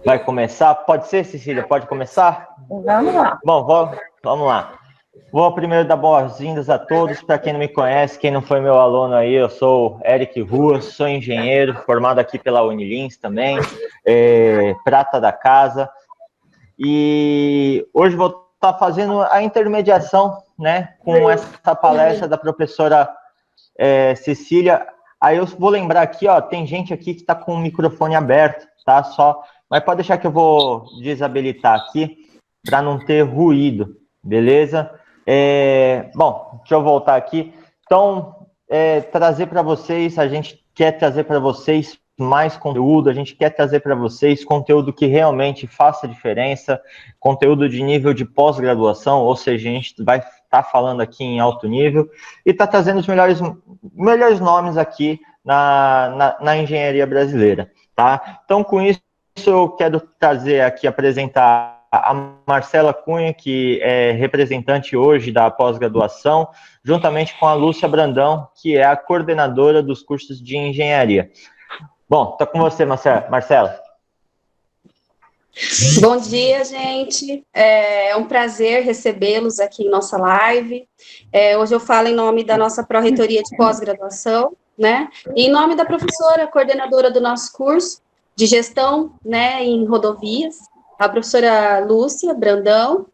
vai começar? Pode ser, Cecília? Pode começar? Vamos lá. Bom, vamos lá. Vou primeiro dar boas-vindas a todos. Para quem não me conhece, quem não foi meu aluno aí, eu sou Eric Ruas, sou engenheiro, formado aqui pela Unilins também, prata da casa. E hoje vou estar fazendo a intermediação, né, com essa palestra da professora Cecília. Aí eu vou lembrar aqui, ó, tem gente aqui que está com o microfone aberto, tá? Mas pode deixar que eu vou desabilitar aqui para não ter ruído, beleza? Bom, deixa eu voltar aqui. Então, trazer para vocês, a gente quer trazer para vocês mais conteúdo, a gente quer trazer para vocês conteúdo que realmente faça diferença, conteúdo de nível de pós-graduação, ou seja, a gente vai estar falando aqui em alto nível e está trazendo os melhores nomes aqui na engenharia brasileira, tá? Então, com isso, eu quero trazer aqui, apresentar a Marcela Cunha, que é representante hoje da pós-graduação, juntamente com a Lúcia Brandão, que é a coordenadora dos cursos de engenharia. Bom, estou com você, Marcela. Bom dia, gente. É um prazer recebê-los aqui em nossa live. Hoje eu falo em nome da nossa Pró-Reitoria de Pós-Graduação, né? E em nome da professora coordenadora do nosso curso de gestão, né, em rodovias, a professora Lúcia Brandão.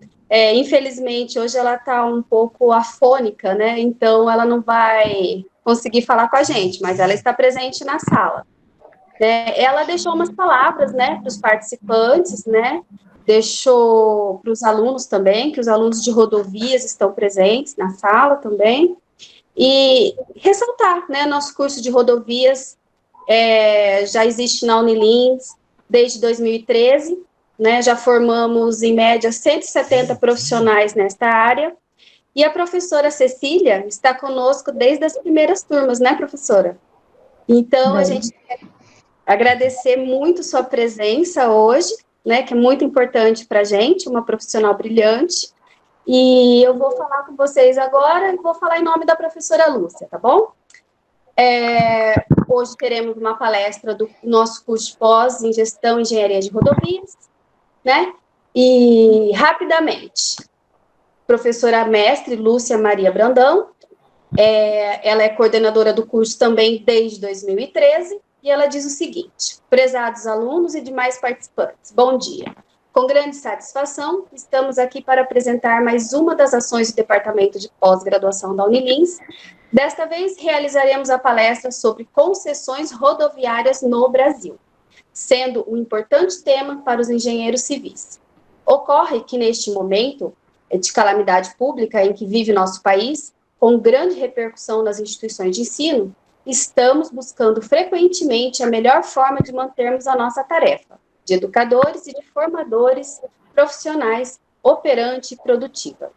Infelizmente, hoje ela está um pouco afônica, né? Então, ela não vai conseguir falar com a gente, mas ela está presente na sala. Ela deixou umas palavras, né, para os participantes, né, deixou para os alunos também, que os alunos de rodovias estão presentes na sala também, e ressaltar, né, nosso curso de rodovias já existe na Unilins desde 2013, né, já formamos, em média, 170 profissionais nesta área, e a professora Cecília está conosco desde as primeiras turmas, né, professora? Então, a gente quer agradecer muito sua presença hoje, né, que é muito importante para a gente, uma profissional brilhante, e eu vou falar com vocês agora e vou falar em nome da professora Lúcia, tá bom? Hoje teremos uma palestra do nosso curso de pós em gestão e engenharia de rodovias, né, e rapidamente, professora mestre Lúcia Maria Brandão, ela é coordenadora do curso também desde 2013, e ela diz o seguinte: prezados alunos e demais participantes, bom dia. Com grande satisfação, estamos aqui para apresentar mais uma das ações do Departamento de Pós-Graduação da Unilins. Desta vez, realizaremos a palestra sobre concessões rodoviárias no Brasil, sendo um importante tema para os engenheiros civis. Ocorre que, neste momento de calamidade pública em que vive nosso país, com grande repercussão nas instituições de ensino, estamos buscando frequentemente a melhor forma de mantermos a nossa tarefa, de educadores e de formadores profissionais, operante e produtiva.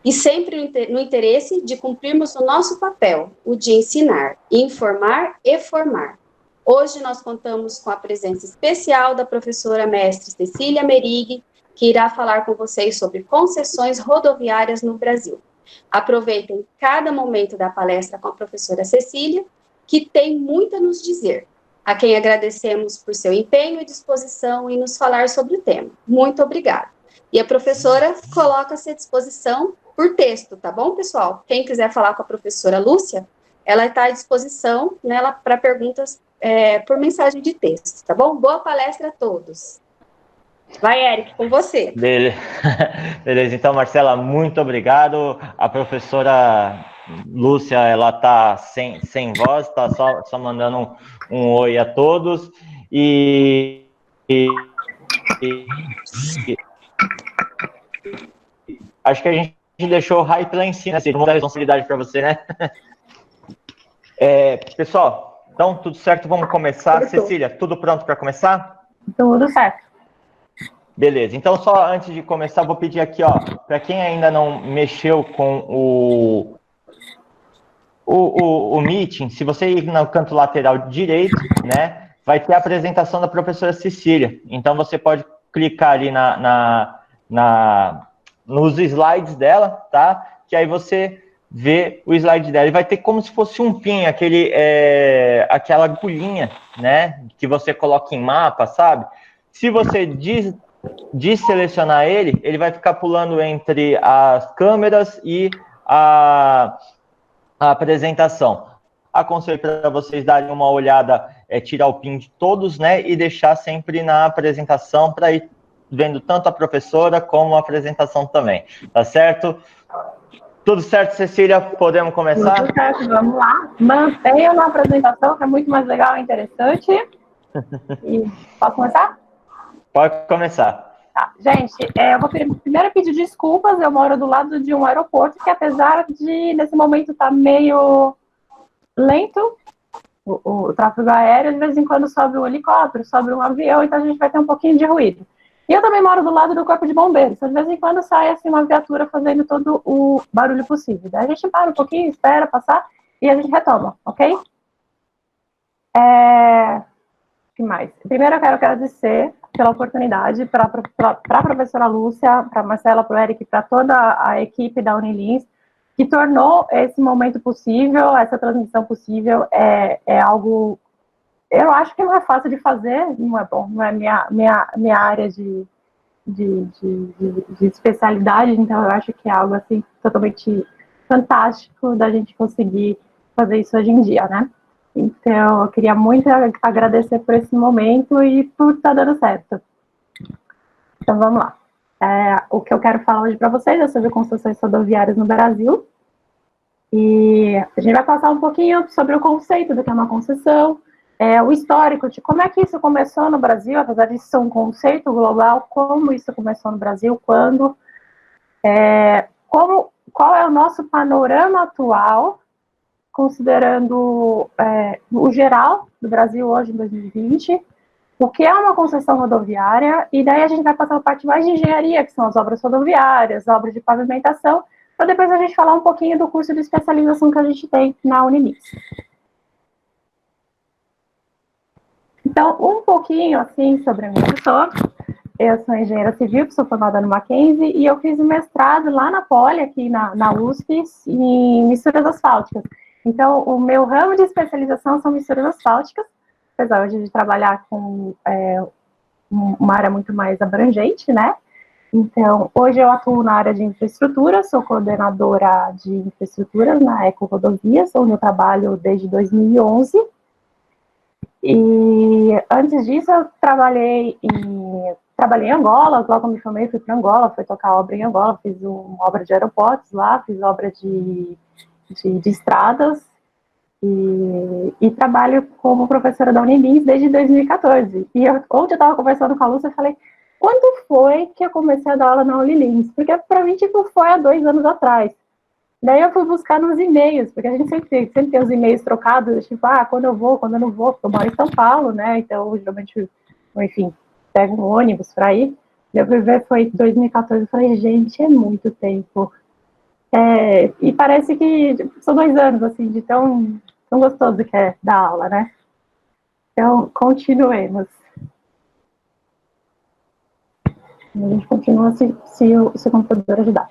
E sempre no interesse de cumprirmos o nosso papel, o de ensinar, informar e formar. Hoje nós contamos com a presença especial da professora mestre Cecília Merig, que irá falar com vocês sobre concessões rodoviárias no Brasil. Aproveitem cada momento da palestra com a professora Cecília, que tem muito a nos dizer, a quem agradecemos por seu empenho e disposição em nos falar sobre o tema. Muito obrigada. E a professora coloca-se à disposição por texto, tá bom, pessoal? Quem quiser falar com a professora Lúcia, ela está à disposição, né, para perguntas por mensagem de texto, tá bom? Boa palestra a todos. Vai, Eric, com você. Beleza, então, Marcela, muito obrigado. A professora Lúcia, ela está sem voz, está só mandando um oi a todos. Acho que a gente deixou o hype lá em cima, assim, vamos dar responsabilidade para você, né? Pessoal, então, tudo certo, vamos começar. Cecília, tudo pronto para começar? Tudo certo. Beleza, então só antes de começar, vou pedir aqui, ó, para quem ainda não mexeu com o meeting, se você ir no canto lateral direito, né, vai ter a apresentação da professora Cecília. Então você pode clicar ali nos slides dela, tá? Que aí você vê o slide dela e vai ter como se fosse um pin, aquela agulhinha, né, que você coloca em mapa, sabe? Se você desselecionar ele, ele vai ficar pulando entre as câmeras e a apresentação. Aconselho para vocês darem uma olhada, tirar o PIN de todos, né, e deixar sempre na apresentação para ir vendo tanto a professora como a apresentação também, tá certo? Tudo certo, Cecília? Podemos começar? Tudo certo, vamos lá. Mantenha na apresentação, que é muito mais legal e interessante. E posso começar? Pode começar. Tá. Gente, eu vou primeiro pedir desculpas, eu moro do lado de um aeroporto que, apesar de, nesse momento, estar meio lento, o tráfego aéreo, de vez em quando sobe um helicóptero, sobe um avião, então a gente vai ter um pouquinho de ruído. E eu também moro do lado do Corpo de Bombeiros, então de vez em quando sai assim, uma viatura fazendo todo o barulho possível. Daí a gente para um pouquinho, espera passar e a gente retoma, ok? O que mais? Primeiro eu quero agradecer pela oportunidade, para a professora Lúcia, para a Marcela, para o Eric, para toda a equipe da Unilins, que tornou esse momento possível, essa transmissão possível. É algo, eu acho que não é fácil de fazer, não é bom, não é minha área de especialidade, então eu acho que é algo assim totalmente fantástico da gente conseguir fazer isso hoje em dia, né? Então, eu queria muito agradecer por esse momento e por estar dando certo. Então, vamos lá. O que eu quero falar hoje para vocês é sobre construções rodoviárias no Brasil. E a gente vai passar um pouquinho sobre o conceito do que é uma concessão, o histórico de como é que isso começou no Brasil, apesar de ser um conceito global, como isso começou no Brasil, quando, qual é o nosso panorama atual, considerando o geral do Brasil hoje, em 2020, o que é uma concessão rodoviária, e daí a gente vai passar a parte mais de engenharia, que são as obras rodoviárias, obras de pavimentação, para depois a gente falar um pouquinho do curso de especialização que a gente tem na Unilins. Então, um pouquinho, assim, sobre a minha pessoa. Eu sou engenheira civil, sou formada no Mackenzie, e eu fiz um mestrado lá na Poli, aqui na USP, em misturas asfálticas. Então, o meu ramo de especialização são misturas asfálticas, apesar hoje de trabalhar com uma área muito mais abrangente, né? Então, hoje eu atuo na área de infraestrutura, sou coordenadora de infraestruturas na Eco Rodovias, onde eu trabalho desde 2011. E antes disso, eu trabalhei em Angola. Logo me formei, fui para Angola, fui tocar obra em Angola, fiz uma obra de aeroportos lá, fiz obra de estradas e trabalho como professora da Unilins desde 2014. E ontem eu estava conversando com a Lúcia e falei, quando foi que eu comecei a dar aula na Unilins? Porque para mim, tipo, foi há 2 anos atrás. Daí eu fui buscar nos e-mails, porque a gente sempre tem os e-mails trocados, tipo, quando eu vou, quando eu não vou, porque eu moro em São Paulo, né, então geralmente, enfim, pego um ônibus para ir. Eu fui ver, foi 2014, eu falei, gente, é muito tempo. E parece que são 2 anos, assim, de tão gostoso que é dar aula, né? Então, continuemos. A gente continua se o computador ajudar.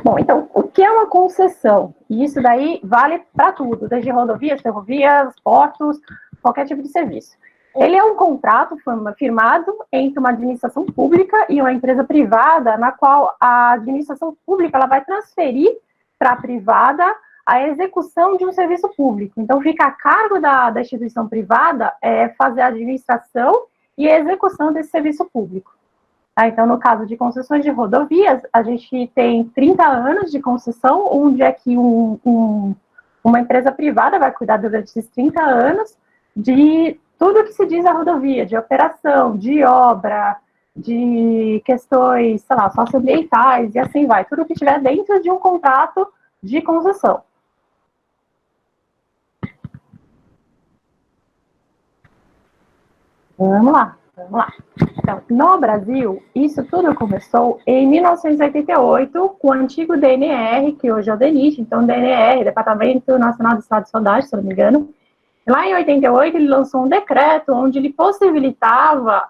Bom, então, o que é uma concessão? E isso daí vale para tudo, desde rodovias, ferrovias, portos, qualquer tipo de serviço. Ele é um contrato firmado entre uma administração pública e uma empresa privada, na qual a administração pública ela vai transferir para a privada a execução de um serviço público. Então, fica a cargo da instituição privada fazer a administração e a execução desse serviço público. Então, no caso de concessões de rodovias, a gente tem 30 anos de concessão, onde é que uma empresa privada vai cuidar durante esses 30 anos de tudo que se diz a rodovia, de operação, de obra, de questões, sei lá, socioambientais e assim vai, tudo que estiver dentro de um contrato de concessão. Vamos lá. Então, no Brasil, isso tudo começou em 1988, com o antigo DNR, que hoje é o DENIT, então DNR, Departamento Nacional de Estado de Saudade, se não me engano. Lá em 88, ele lançou um decreto onde ele possibilitava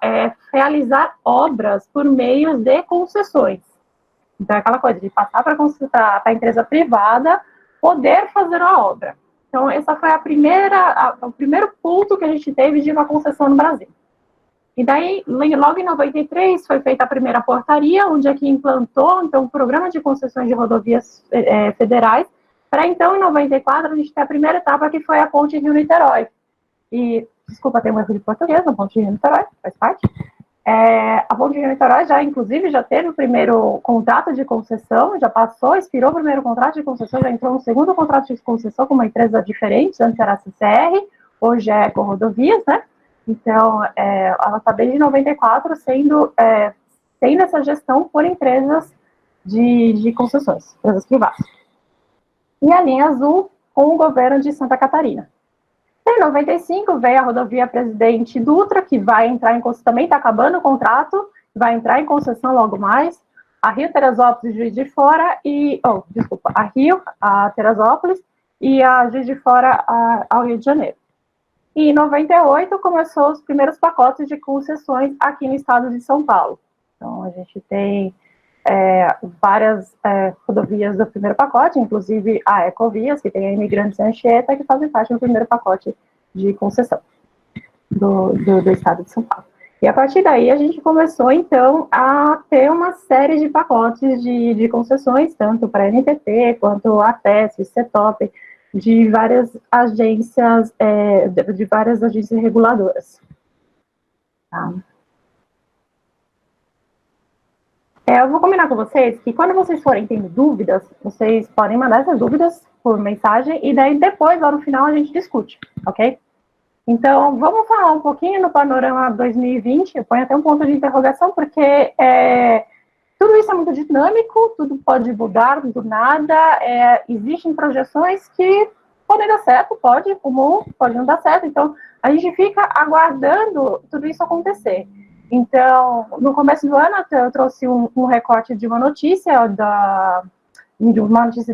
realizar obras por meio de concessões. Então, é aquela coisa de passar para a empresa privada poder fazer a obra. Então, essa foi o primeiro ponto que a gente teve de uma concessão no Brasil. E daí, logo em 93, foi feita a primeira portaria, onde aqui implantou, então, o programa de concessões de rodovias federais, para então, em 94, a gente ter a primeira etapa, que foi a ponte Rio-Niterói. E, desculpa, tem um erro de português, a ponte Rio-Niterói, faz parte. A ponte Rio-Niterói inclusive, já teve o primeiro contrato de concessão, já passou, expirou o primeiro contrato de concessão, já entrou no segundo contrato de concessão com uma empresa diferente, antes era a CCR, hoje é Corrodovias, né? Então, ela está desde 94 tendo essa gestão por empresas de concessões, empresas privadas. E a linha azul com o governo de Santa Catarina. Em 95 veio a rodovia Presidente Dutra, que vai entrar em concessão, também está acabando o contrato, vai entrar em concessão logo mais. A Rio, Teresópolis, Juiz de Fora e... a Rio, a Teresópolis e a Juiz de Fora ao Rio de Janeiro. E em 98 começou os primeiros pacotes de concessões aqui no estado de São Paulo. Então, a gente tem várias rodovias do primeiro pacote, inclusive a Ecovias, que tem a Imigrantes Anchieta, que fazem parte do primeiro pacote de concessão do estado de São Paulo. E a partir daí a gente começou, então, a ter uma série de pacotes de concessões, tanto para a NTT, quanto a TESP, CETOP, de várias agências reguladoras. Tá? Eu vou combinar com vocês que quando vocês forem tendo dúvidas, vocês podem mandar essas dúvidas por mensagem e daí depois, lá no final, a gente discute, ok? Então, vamos falar um pouquinho no panorama 2020, eu ponho até um ponto de interrogação, porque tudo isso é muito dinâmico, tudo pode mudar do nada, existem projeções que podem dar certo, pode não dar certo, então a gente fica aguardando tudo isso acontecer. Então, no começo do ano, eu trouxe um recorte de uma notícia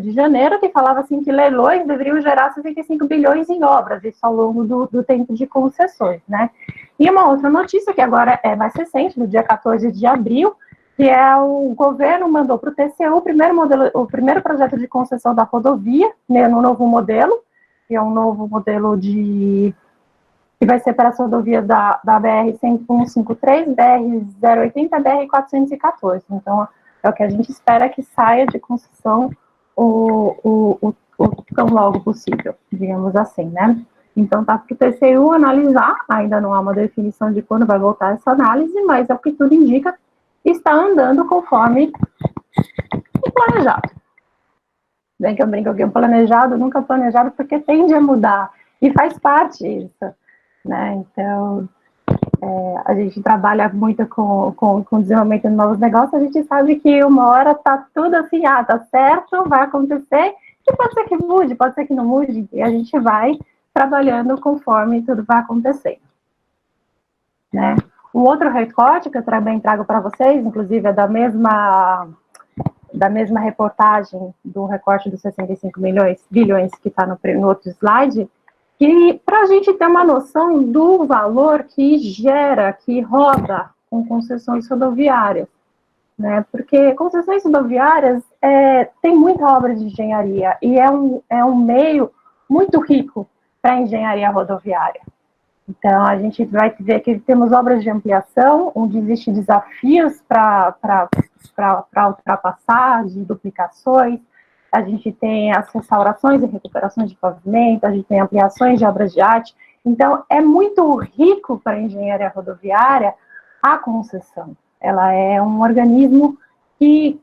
de janeiro, que falava assim que leilões deveriam gerar 65 bilhões em obras, isso ao longo do tempo de concessões, né? E uma outra notícia, que agora é mais recente, no dia 14 de abril, que o governo mandou para o TCU o primeiro projeto de concessão da rodovia, né, no novo modelo, que é um novo modelo que vai ser para as rodovias da BR-153, BR-080, BR-414. Então, é o que a gente espera que saia de concessão o tão logo possível, digamos assim, né? Então, tá para o TCU analisar, ainda não há uma definição de quando vai voltar essa análise, mas é o que tudo indica, está andando conforme o planejado. Bem que eu brinco que o planejado, nunca planejado, porque tende a mudar, e faz parte disso. Né? Então, a gente trabalha muito com o desenvolvimento de novos negócios, a gente sabe que uma hora está tudo assim, tá certo, vai acontecer, e pode ser que mude, pode ser que não mude, e a gente vai trabalhando conforme tudo vai acontecendo. Né? Um outro recorte que eu também trago para vocês, inclusive é da mesma reportagem do recorte dos 65 bilhões que está no outro slide, que para a gente ter uma noção do valor que gera, que roda com concessões rodoviárias, né? Porque concessões rodoviárias tem muita obra de engenharia e é um meio muito rico para a engenharia rodoviária. Então, a gente vai ver que temos obras de ampliação, onde existem desafios para ultrapassar, de duplicações. A gente tem as restaurações e recuperações de pavimento, a gente tem ampliações de obras de arte. Então, é muito rico para a engenharia rodoviária a concessão. Ela é um organismo que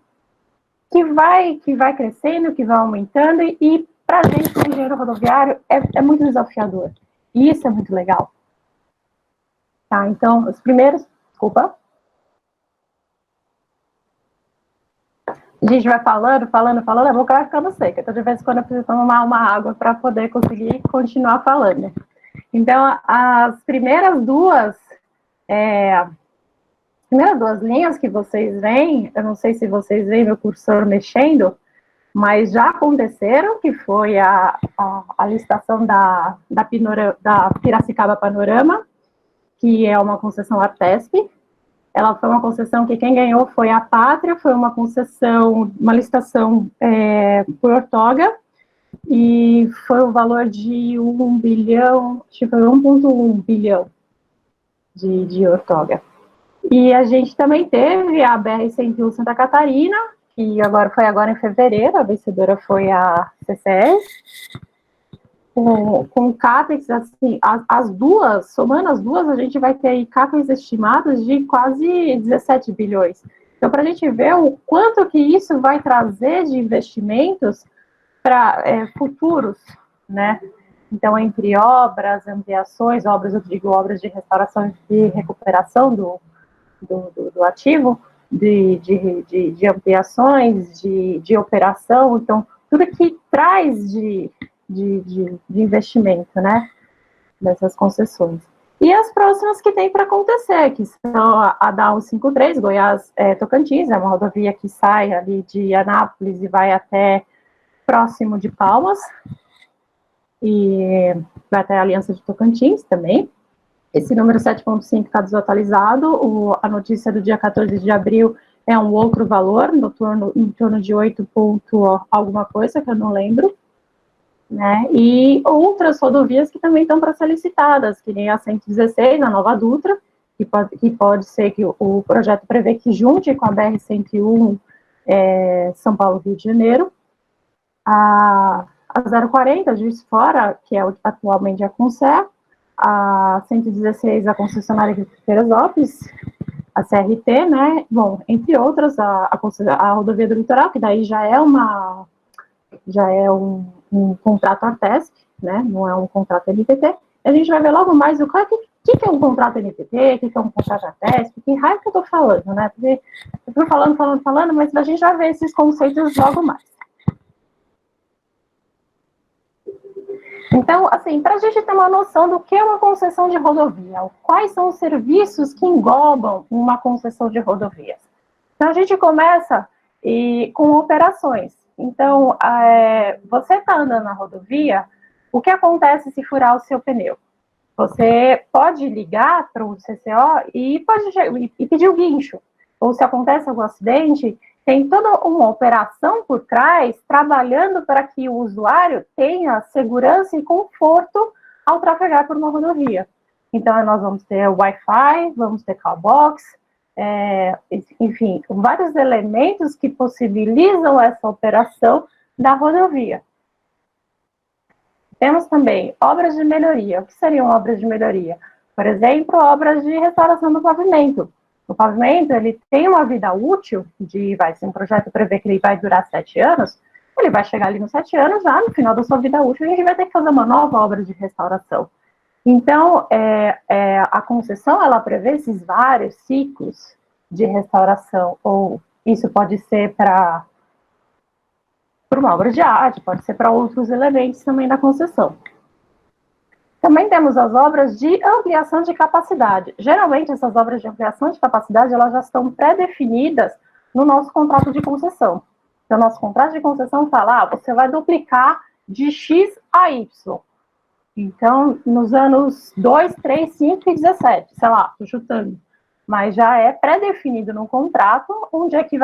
vai crescendo, que vai aumentando, e para a gente, o engenheiro rodoviário, é muito desafiador. E isso é muito legal. Tá, então, os primeiros... Desculpa. A gente vai falando, a boca vai ficando seca. Então, de vez em quando, eu preciso tomar uma água para poder conseguir continuar falando. Então, as primeiras duas linhas que vocês veem, eu não sei se vocês veem meu cursor mexendo, mas já aconteceram, que foi a licitação da Piracicaba Panorama, que é uma concessão Artesp. Ela foi uma concessão que quem ganhou foi a Pátria, foi uma licitação por ortoga, e foi o valor de 1 bilhão, acho que foi 1,1 bilhão. de ortoga. E a gente também teve a BR-101 Santa Catarina, que foi agora em fevereiro, a vencedora foi a CCS, com CAPEX, assim, somando as duas, a gente vai ter aí CAPEX estimados de quase 17 bilhões. Então, para a gente ver o quanto que isso vai trazer de investimentos para futuros, né? Então, entre obras, ampliações, obras, eu digo obras de restauração e recuperação do ativo, de ampliações, de operação, então, tudo que traz de investimento, né, dessas concessões. E as próximas que tem para acontecer, que são a da 153, Goiás-Tocantins, é uma rodovia que sai ali de Anápolis e vai até próximo de Palmas, e vai até a Aliança de Tocantins também. Esse número 7.5 está desatualizado, a notícia do dia 14 de abril é um outro valor, em torno de 8 ponto alguma coisa, que eu não lembro, né? E outras rodovias que também estão para ser licitadas, que nem a 116, a Nova Dutra, que pode ser que o projeto prevê que junte com a BR-101 São Paulo-Rio de Janeiro, a 040, Juiz de Fora, que é atualmente a Concer, a 116, a concessionária de Teresópolis, a CRT, né, bom, entre outras, a rodovia do litoral, que daí já é um contrato Artesp, né, não é um contrato NTT, a gente vai ver logo mais o que é um contrato NTT, o que é um contrato Artesp, que raio que eu tô falando, né, porque eu tô falando, mas a gente vai ver esses conceitos logo mais. Então, assim, para a gente ter uma noção do que é uma concessão de rodovia, quais são os serviços que englobam uma concessão de rodovias. Então, a gente começa com operações. Então, você está andando na rodovia, o que acontece se furar o seu pneu? Você pode ligar para o CCO e pedir o guincho. Ou se acontece algum acidente, tem toda uma operação por trás, trabalhando para que o usuário tenha segurança e conforto ao trafegar por uma rodovia. Então, nós vamos ter Wi-Fi, vamos ter callbox, enfim, vários elementos que possibilitam essa operação da rodovia. Temos também obras de melhoria. O que seriam obras de melhoria? Por exemplo, obras de restauração do pavimento. O pavimento, ele tem uma vida útil se um projeto prevê que ele vai durar 7 anos, ele vai chegar ali nos 7 anos, já no final da sua vida útil, a gente vai ter que fazer uma nova obra de restauração. Então, a concessão, ela prevê esses vários ciclos de restauração, ou isso pode ser para uma obra de arte, pode ser para outros elementos também da concessão. Também temos as obras de ampliação de capacidade. Geralmente, essas obras de ampliação de capacidade, elas já estão pré-definidas no nosso contrato de concessão. Então, nosso contrato de concessão fala, você vai duplicar de X a Y. Então, nos anos 2, 3, 5 e 17, sei lá, estou chutando. Mas já é pré-definido no contrato, onde é que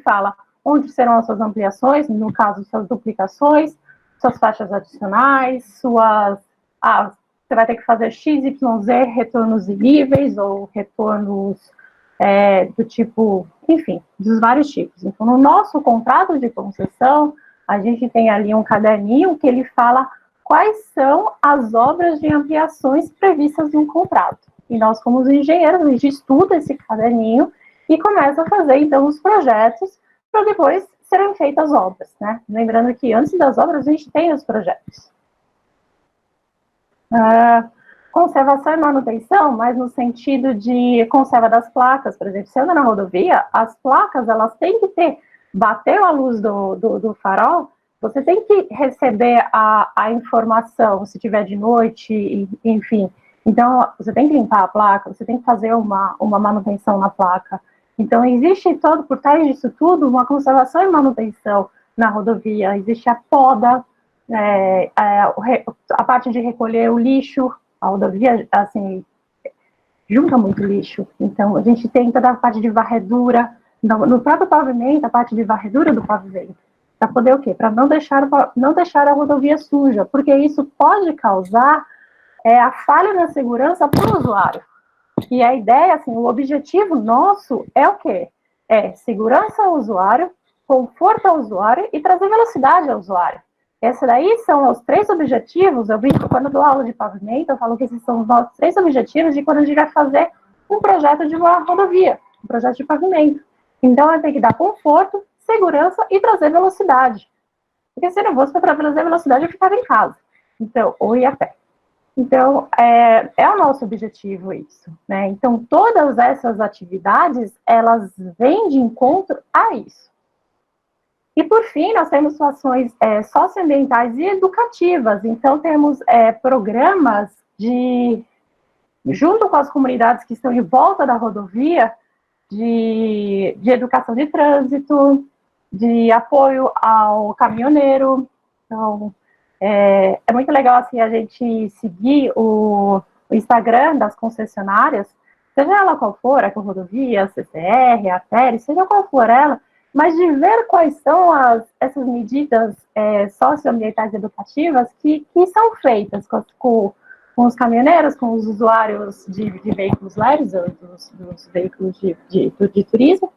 fala onde serão as suas ampliações, no caso, suas duplicações, suas faixas adicionais, você vai ter que fazer XYZ, retornos níveis ou retornos do tipo, enfim, dos vários tipos. Então, no nosso contrato de concessão, a gente tem ali um caderninho que ele fala quais são as obras de ampliações previstas no contrato. E nós, como engenheiros, a gente estuda esse caderninho e começa a fazer, então, os projetos para depois serem feitas as obras, né? Lembrando que antes das obras a gente tem os projetos. Conservação e manutenção, mas no sentido de conserva das placas, por exemplo, se anda na rodovia, as placas, elas têm que bateu a luz do farol, você tem que receber a informação, se tiver de noite, enfim. Então, você tem que limpar a placa, você tem que fazer uma manutenção na placa. Então, existe por trás disso tudo, uma conservação e manutenção na rodovia. Existe a poda, a parte de recolher o lixo, a rodovia, assim, junta muito lixo. Então, a gente tem toda a parte de varredura, no próprio pavimento, a parte de varredura do pavimento. Para poder o quê? Para não deixar a rodovia suja, porque isso pode causar a falha na segurança para o usuário. E a ideia, assim, o objetivo nosso é o quê? É segurança ao usuário, conforto ao usuário e trazer velocidade ao usuário. Esses daí são os 3 objetivos. Eu brinco, quando eu dou aula de pavimento, eu falo que esses são os nossos 3 objetivos de quando a gente vai fazer um projeto de uma rodovia, um projeto de pavimento. Então, eu tenho que dar conforto, segurança e trazer velocidade. Porque se não fosse para trazer velocidade, eu ficava em casa. Então, ou ia a pé. Então, é o nosso objetivo isso, né? Então, todas essas atividades, elas vêm de encontro a isso. E, por fim, nós temos ações socioambientais e educativas. Então, temos programas junto com as comunidades que estão em volta da rodovia, de educação de trânsito, de apoio ao caminhoneiro. Então, é muito legal assim, a gente seguir o Instagram das concessionárias, seja ela qual for, a rodovia, a CCR, a ATER, seja qual for ela, mas de ver quais são essas medidas socioambientais educativas que são feitas com os caminhoneiros, com os usuários de veículos leves, dos veículos de turismo,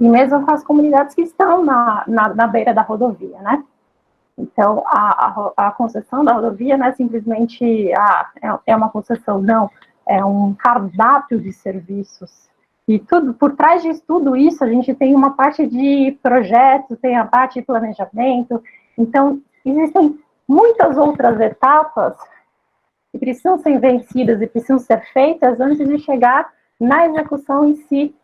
e mesmo com as comunidades que estão na beira da rodovia, né? Então, a concessão da rodovia não é simplesmente é uma concessão, não. É um cardápio de serviços. E por trás de tudo isso, a gente tem uma parte de projeto, tem a parte de planejamento. Então, existem muitas outras etapas que precisam ser vencidas e precisam ser feitas antes de chegar na execução em si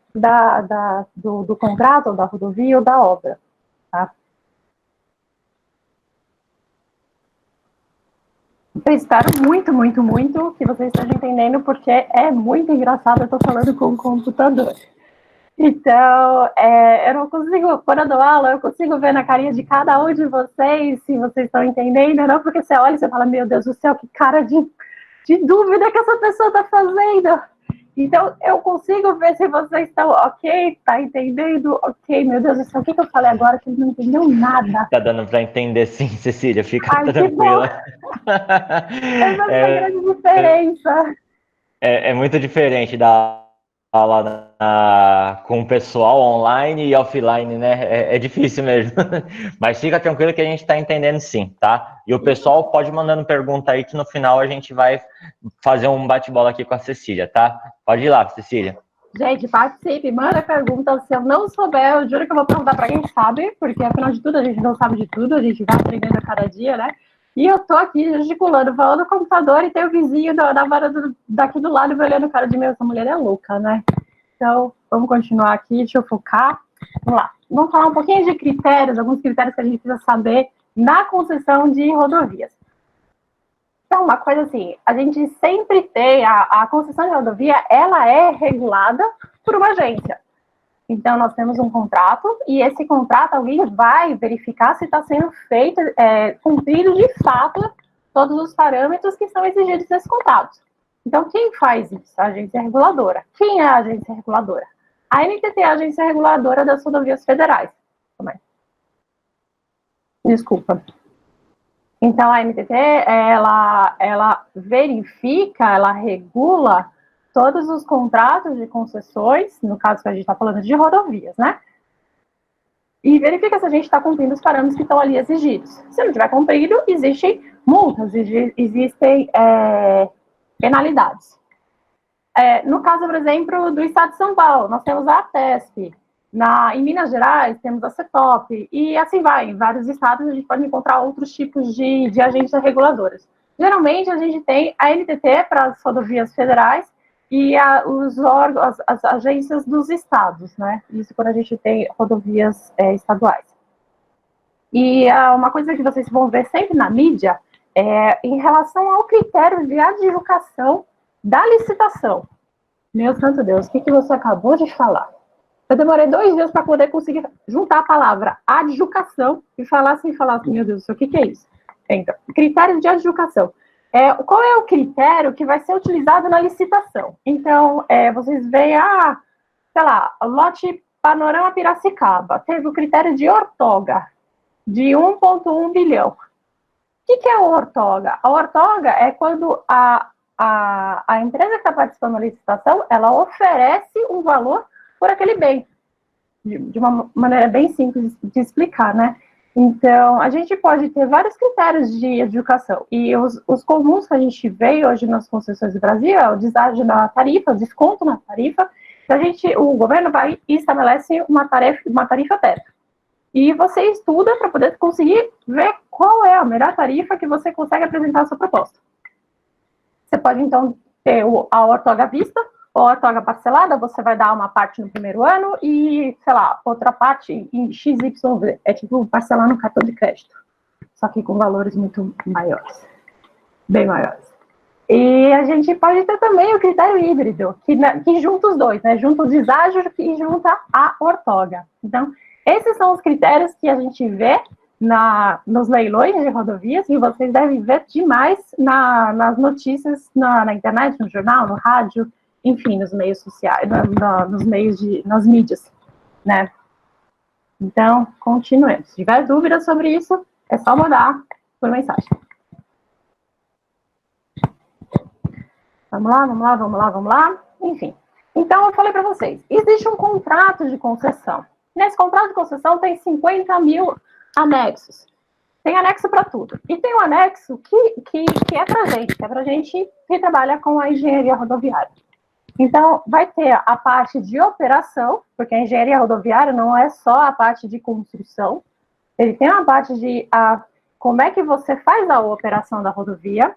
do contrato, ou da rodovia, ou da obra. Tá? Eu espero muito, muito, muito que vocês estejam entendendo, porque é muito engraçado eu estou falando com o computador. Então, eu não consigo, quando eu dou aula, eu consigo ver na carinha de cada um de vocês se vocês estão entendendo, não porque você olha e você fala, meu Deus do céu, que cara de dúvida que essa pessoa está fazendo. Então, eu consigo ver se vocês estão ok, tá entendendo, ok, meu Deus do céu, o que eu falei agora que ele não entendeu nada? Tá dando para entender sim, Cecília, fica tranquila. Essa é a grande diferença. É muito diferente da aula com o pessoal online e offline, né? É difícil mesmo. Mas fica tranquilo que a gente está entendendo sim, tá? E o pessoal pode mandando pergunta aí que no final a gente vai fazer um bate-bola aqui com a Cecília, tá? Pode ir lá, Cecília. Gente, participe, manda pergunta. Se eu não souber, eu juro que eu vou perguntar para quem sabe, porque afinal de tudo a gente não sabe de tudo, a gente vai aprendendo a cada dia, né? E eu tô aqui gesticulando, falando no computador e tem o vizinho da varanda daqui do lado me olhando, cara de meu, essa mulher é louca, né? Então, vamos continuar aqui, deixa eu focar. Vamos lá. Vamos falar um pouquinho de critérios, alguns critérios que a gente precisa saber na concessão de rodovias. Então, uma coisa assim, a gente sempre tem, a concessão de rodovia, ela é regulada por uma agência. Então, nós temos um contrato, e esse contrato, alguém vai verificar se está sendo feito, cumprido de fato, todos os parâmetros que são exigidos nesse contrato. Então, quem faz isso? A agência reguladora. Quem é a agência reguladora? A ANTT é a agência reguladora das rodovias federais. Desculpa. Então, a ANTT, ela verifica, ela regula todos os contratos de concessões, no caso que a gente está falando de rodovias, né? E verifica se a gente está cumprindo os parâmetros que estão ali exigidos. Se não tiver cumprido, existem multas, existem penalidades. No caso, por exemplo, do estado de São Paulo, nós temos a ATESP. Em Minas Gerais, temos a CETOP, e assim vai. Em vários estados, a gente pode encontrar outros tipos de agências reguladoras. Geralmente, a gente tem a ANTT para as rodovias federais e os órgãos, as agências dos estados, né? Isso quando a gente tem rodovias estaduais. E uma coisa que vocês vão ver sempre na mídia é em relação ao critério de adjudicação da licitação. Meu santo Deus, o que você acabou de falar? Eu demorei 2 dias para poder conseguir juntar a palavra adjudicação e falar assim, meu Deus, o que é isso? Então, critério de adjudicação. Qual é o critério que vai ser utilizado na licitação? Então, vocês veem, sei lá, lote Panorama Piracicaba, teve o critério de ortoga, de 1,1 bilhão. O que é a ortoga? A ortoga é quando a empresa que está participando da licitação, ela oferece um valor por aquele bem, de uma maneira bem simples de explicar, né? Então, a gente pode ter vários critérios de adjudicação, e os comuns que a gente vê hoje nas concessões do Brasil é o deságio na tarifa, o desconto na tarifa, que o governo vai e estabelece uma tarifa teto. E você estuda para poder conseguir ver qual é a melhor tarifa que você consegue apresentar a sua proposta. Você pode, então, ter a ortoga à vista, ou a ortoga parcelada, você vai dar uma parte no primeiro ano e, sei lá, outra parte em XYZ. É tipo parcelar no cartão de crédito, só que com valores muito maiores, bem maiores. E a gente pode ter também o critério híbrido, que junta os dois, né? Junta o deságio e junta a ortoga. Então, esses são os critérios que a gente vê nos leilões de rodovias, e vocês devem ver demais nas notícias, na internet, no jornal, no rádio, enfim, nos meios sociais, nas mídias, né? Então, continuemos. Se tiver dúvidas sobre isso, é só mandar por mensagem. Vamos lá. Enfim. Então, eu falei para vocês, existe um contrato de concessão. Nesse contrato de concessão tem 50 mil anexos. Tem anexo para tudo. E tem um anexo que é para gente que trabalha com a engenharia rodoviária. Então, vai ter a parte de operação, porque a engenharia rodoviária não é só a parte de construção. Ele tem uma parte de como é que você faz a operação da rodovia,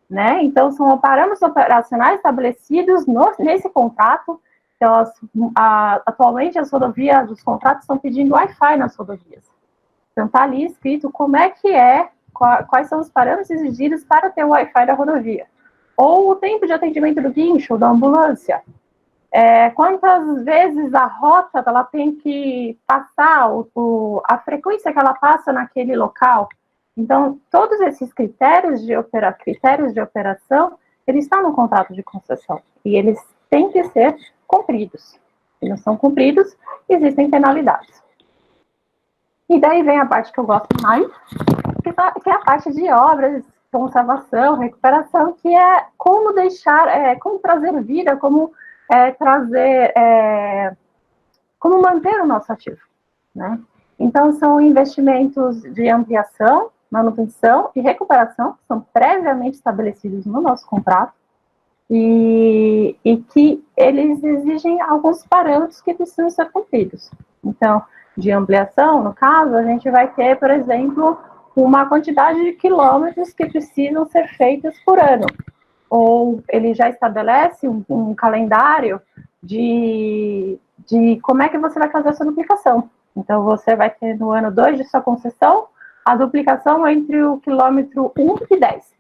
né? Então, são parâmetros operacionais estabelecidos nesse contrato. Então, atualmente, as rodovias, os contratos estão pedindo Wi-Fi nas rodovias. Então, está ali escrito como é que quais são os parâmetros exigidos para ter o Wi-Fi da rodovia. Ou o tempo de atendimento do guincho, da ambulância. Quantas vezes a rota ela tem que passar, a frequência que ela passa naquele local. Então, todos esses critérios de operação, eles estão no contrato de concessão. E eles têm que ser cumpridos. Se não são cumpridos, existem penalidades. E daí vem a parte que eu gosto mais, que é a parte de obras, conservação, recuperação, que é como como trazer vida, como como manter o nosso ativo, né? Então, são investimentos de ampliação, manutenção e recuperação, que são previamente estabelecidos no nosso contrato, e que eles exigem alguns parâmetros que precisam ser cumpridos. Então, de ampliação, no caso, a gente vai ter, por exemplo, uma quantidade de quilômetros que precisam ser feitos por ano. Ou ele já estabelece um calendário de como é que você vai fazer a sua duplicação. Então, você vai ter no ano 2 de sua concessão a duplicação entre o quilômetro 1 e 10.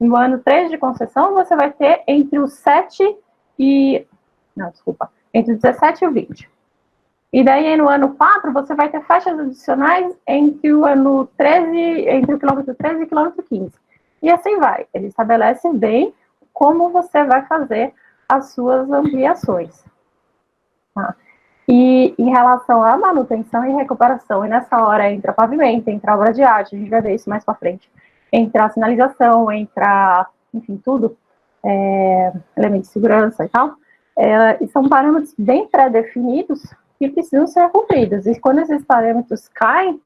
No ano 3 de concessão, você vai ter entre o 7 e... Não, desculpa. Entre o 17 e o 20. E daí, no ano 4, você vai ter faixas adicionais entre o ano 13, entre o quilômetro 13 e o quilômetro 15. E assim vai. Ele estabelece bem como você vai fazer as suas ampliações. Tá? E em relação à manutenção e recuperação, e nessa hora entra pavimento, entra obra de arte, a gente vai ver isso mais para frente, entra a sinalização, entra, enfim, tudo, elementos de segurança e tal, e são parâmetros bem pré-definidos que precisam ser cumpridos. E quando esses parâmetros caem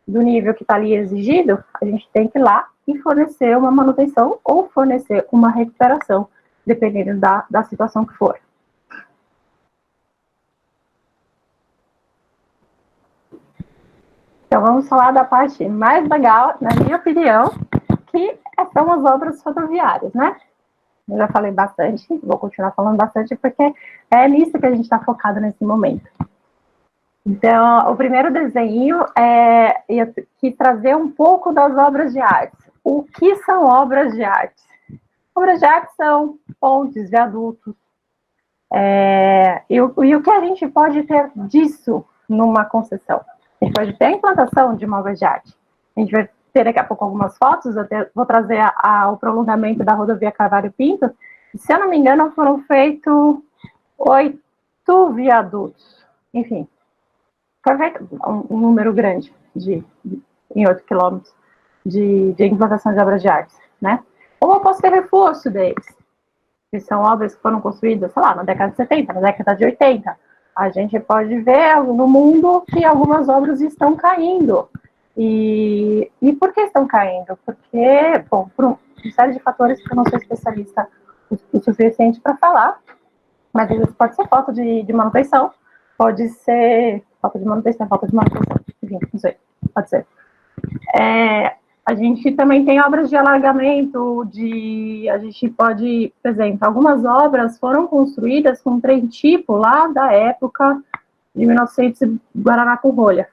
do nível que está ali exigido, a gente tem que ir lá e fornecer uma manutenção ou fornecer uma recuperação, dependendo da situação que for. Então, vamos falar da parte mais legal, na minha opinião, que são as obras rodoviárias, né? Eu já falei bastante, vou continuar falando bastante, porque é nisso que a gente está focado nesse momento. Então, o primeiro desenho eu quis trazer um pouco das obras de arte. O que são obras de arte? Obras de arte são pontes, viadutos. E o que a gente pode ter disso numa concessão? A gente pode ter a implantação de uma obra de arte. A gente vai ter daqui a pouco algumas fotos, vou trazer o prolongamento da rodovia Carvalho Pinto. Se eu não me engano, foram feitos 8 viadutos. Enfim, foi feito um número grande em 8 quilômetros de implantação de obras de arte, né? Ou eu posso ter reforço deles. que são obras que foram construídas, sei lá, na década de 70, na década de 80, a gente pode ver no mundo que algumas obras estão caindo. E por que estão caindo? Porque, bom, por uma série de fatores que eu não sou especialista o suficiente para falar, mas às vezes pode ser falta de manutenção, pode ser falta de manutenção, enfim, não sei, pode ser. A gente também tem obras de alargamento, a gente pode, por exemplo, algumas obras foram construídas com trem tipo lá da época de 1900 Guaraná com rolha.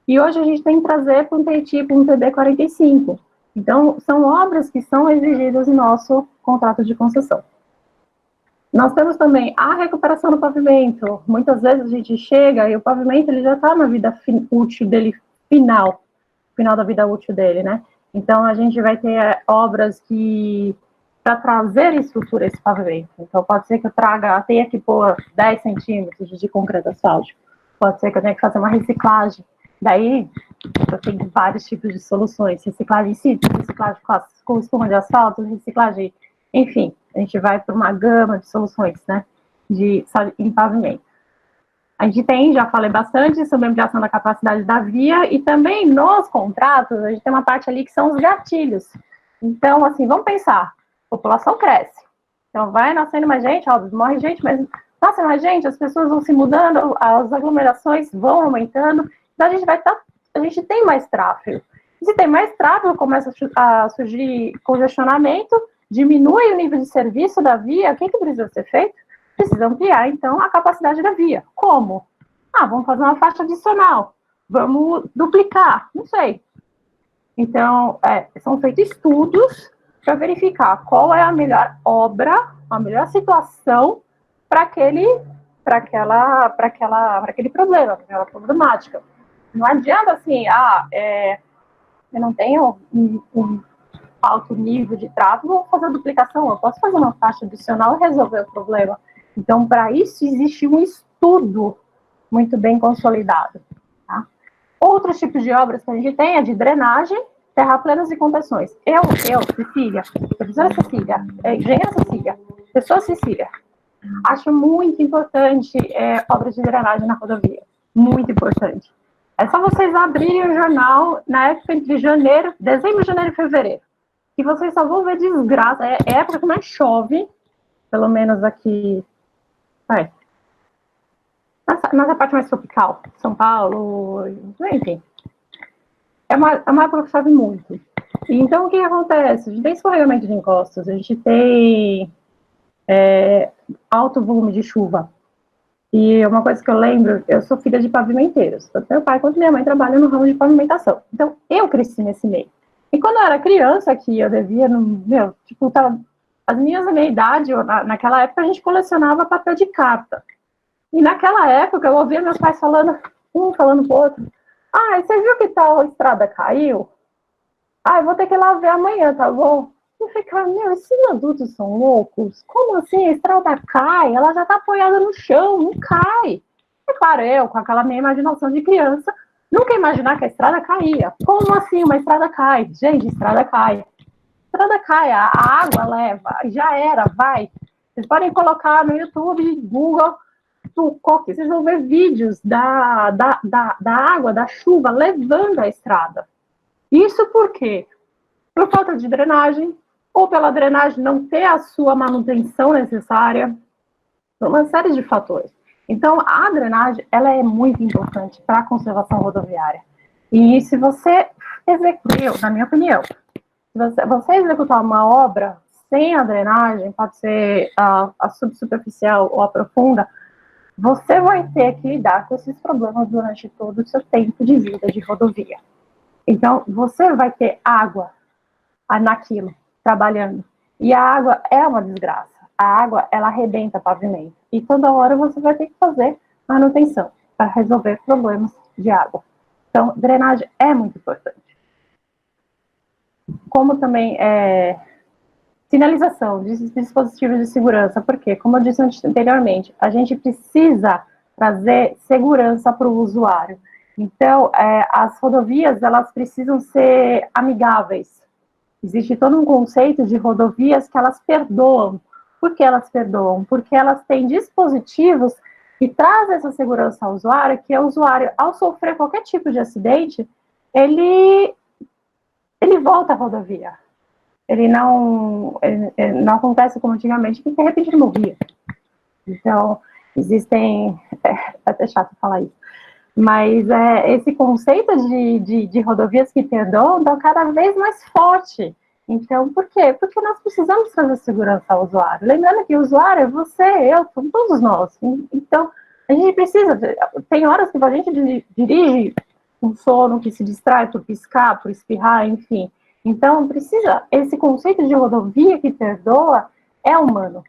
E hoje a gente tem que trazer para um trem tipo, um TB45. Então, são obras que são exigidas em nosso contrato de concessão. Nós temos também a recuperação do pavimento. Muitas vezes a gente chega e o pavimento ele já está na vida útil dele, final da vida útil dele, né? Então, a gente vai ter obras que, para trazer estrutura esse pavimento, então pode ser que eu tenha que pôr 10 centímetros de concreto asfáltico, pode ser que eu tenha que fazer uma reciclagem, daí eu tenho vários tipos de soluções, reciclagem em si, reciclagem com espuma de asfalto, reciclagem, enfim, a gente vai para uma gama de soluções, né, em pavimento. A gente já falei bastante sobre a ampliação da capacidade da via e também nos contratos, a gente tem uma parte ali que são os gatilhos. Então, assim, vamos pensar, a população cresce, então vai nascendo mais gente, óbvio, morre gente, mas nasce mais gente, as pessoas vão se mudando, as aglomerações vão aumentando, então a gente tem mais tráfego. E se tem mais tráfego, começa a surgir congestionamento, diminui o nível de serviço da via, o que precisa ser feito? Precisa ampliar, então, a capacidade da via. Como? Vamos fazer uma faixa adicional. Vamos duplicar. Não sei. Então, são feitos estudos para verificar qual é a melhor obra, a melhor situação para aquele problema, para aquela problemática. Não adianta, assim, eu não tenho um alto nível de tráfego, vou fazer a duplicação, eu posso fazer uma faixa adicional e resolver o problema. Então, para isso, existe um estudo muito bem consolidado. Tá? Outros tipos de obras que a gente tem é de drenagem, terraplenos e contenções. Cecília, professora Cecília, engenheira Cecília, pessoa Cecília, acho muito importante obras de drenagem na rodovia. Muito importante. É só vocês abrirem o jornal na época entre dezembro, janeiro e fevereiro, que vocês só vão ver desgraça. É época que mais chove, pelo menos aqui, nessa parte mais tropical, São Paulo, enfim. É uma época que chove muito. Então, o que acontece? A gente tem escorregamento de encostas, a gente tem alto volume de chuva. E uma coisa que eu lembro, eu sou filha de pavimenteiros. Tanto meu pai quanto minha mãe trabalham no ramo de pavimentação. Então, eu cresci nesse meio. E quando eu era criança, que eu devia, as meninas da minha idade, naquela época, a gente colecionava papel de carta. E naquela época, eu ouvia meus pais falando, um falando pro outro, você viu que tal estrada caiu? Eu vou ter que ir lá ver amanhã, tá bom? Eu ficava, esses adultos são loucos? Como assim? A estrada cai? Ela já tá apoiada no chão, não cai. É claro, eu, com aquela minha imaginação de criança, nunca ia imaginar que a estrada caía. Como assim uma estrada cai? Gente, estrada cai. Estrada cai, a água leva, já era, vai. Vocês podem colocar no YouTube, Google, vocês vão ver vídeos da água, da chuva, levando a estrada. Isso por quê? Por falta de drenagem, ou pela drenagem não ter a sua manutenção necessária, uma série de fatores. Então, a drenagem, ela é muito importante para a conservação rodoviária. E se você executar, na minha opinião, se você executar uma obra sem a drenagem, pode ser a subsuperficial ou a profunda, você vai ter que lidar com esses problemas durante todo o seu tempo de vida de rodovia. Então, você vai ter água naquilo, trabalhando. E a água é uma desgraça. A água, ela arrebenta pavimento. E toda hora você vai ter que fazer manutenção para resolver problemas de água. Então, drenagem é muito importante. Como também sinalização de dispositivos de segurança, porque, como eu disse anteriormente, a gente precisa trazer segurança para o usuário. Então, as rodovias, elas precisam ser amigáveis. Existe todo um conceito de rodovias que elas perdoam. Por que elas perdoam? Porque elas têm dispositivos que trazem essa segurança ao usuário, que o usuário, ao sofrer qualquer tipo de acidente, ele volta à rodovia. Ele não acontece como antigamente, que de repente ele morria. Então, existem... É até chato falar isso. Mas esse conceito de rodovias que perdoam está cada vez mais forte. Então, por quê? Porque nós precisamos trazer segurança ao usuário. Lembrando que o usuário é você, eu, todos nós. Então, a gente precisa... Tem horas que a gente dirige com sono, que se distrai por piscar, por espirrar, enfim. Então, precisa... Esse conceito de rodovia que perdoa é humano.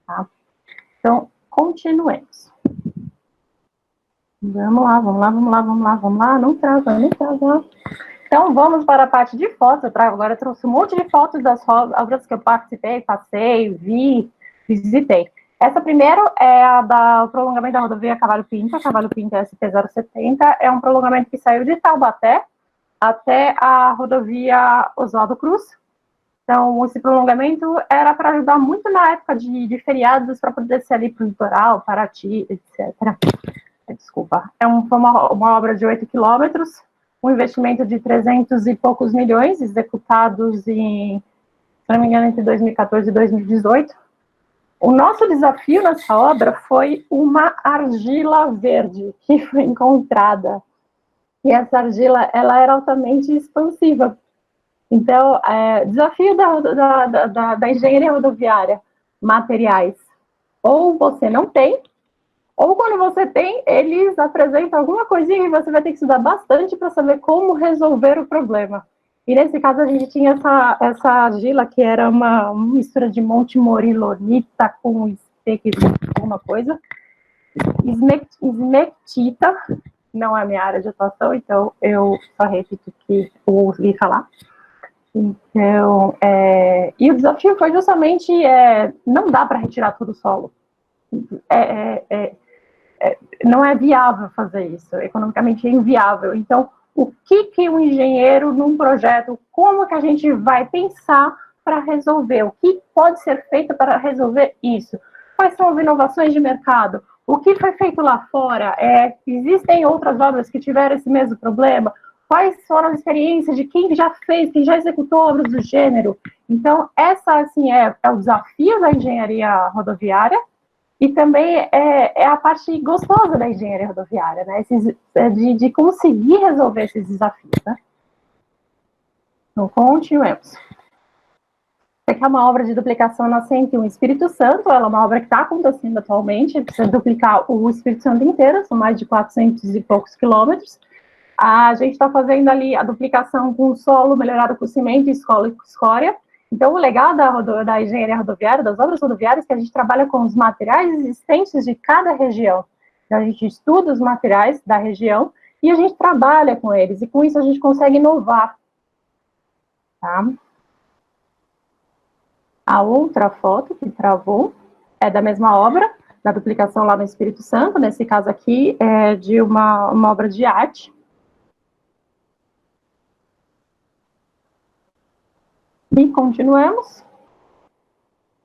Tá? Então, continuemos. Vamos lá. Não trava. Então, vamos para a parte de fotos. Agora eu trouxe um monte de fotos das obras que eu participei, passei, vi, visitei. Essa primeiro é a do prolongamento da rodovia Cavalho Pinto. A Cavalho Pinto SP-070 é um prolongamento que saiu de Taubaté até a rodovia Oswaldo Cruz. Então, esse prolongamento era para ajudar muito na época de feriados, para poder descer ali para o litoral, Paraty, etc. Desculpa. Foi uma obra de 8 quilômetros, um investimento de 300 e poucos milhões, executados em, se não me engano, entre 2014 e 2018. O nosso desafio nessa obra foi uma argila verde que foi encontrada. E essa argila, ela era altamente expansiva. Então, desafio da engenharia rodoviária, materiais. Ou você não tem, ou quando você tem, eles apresentam alguma coisinha e você vai ter que estudar bastante para saber como resolver o problema. E nesse caso a gente tinha essa argila que era uma mistura de Monte Morilonita com alguma coisa. Esmectita, não é a minha área de atuação, então eu só repito o que eu ouvi falar. Então, e o desafio foi justamente, não dá para retirar todo o solo. Não é viável fazer isso, economicamente é inviável. Então, o que um engenheiro num projeto, como que a gente vai pensar para resolver? O que pode ser feito para resolver isso? Quais são as inovações de mercado? O que foi feito lá fora? Existem outras obras que tiveram esse mesmo problema? Quais foram as experiências de quem já fez, quem já executou obras do gênero? Então, essa, assim, é o desafio da engenharia rodoviária, e também é a parte gostosa da engenharia rodoviária, né? De conseguir resolver esses desafios, né? Então, continuemos. Essa é uma obra de duplicação na 101 Espírito Santo, ela é uma obra que está acontecendo atualmente, precisa duplicar o Espírito Santo inteiro, são mais de 400 e poucos quilômetros. A gente está fazendo ali a duplicação com solo melhorado com cimento e escória. Então, o legal da engenharia rodoviária, das obras rodoviárias, é que a gente trabalha com os materiais existentes de cada região. Então, a gente estuda os materiais da região e a gente trabalha com eles. E com isso a gente consegue inovar. Tá? A outra foto que travou é da mesma obra, da duplicação lá no Espírito Santo. Nesse caso aqui é de uma obra de arte. E continuamos.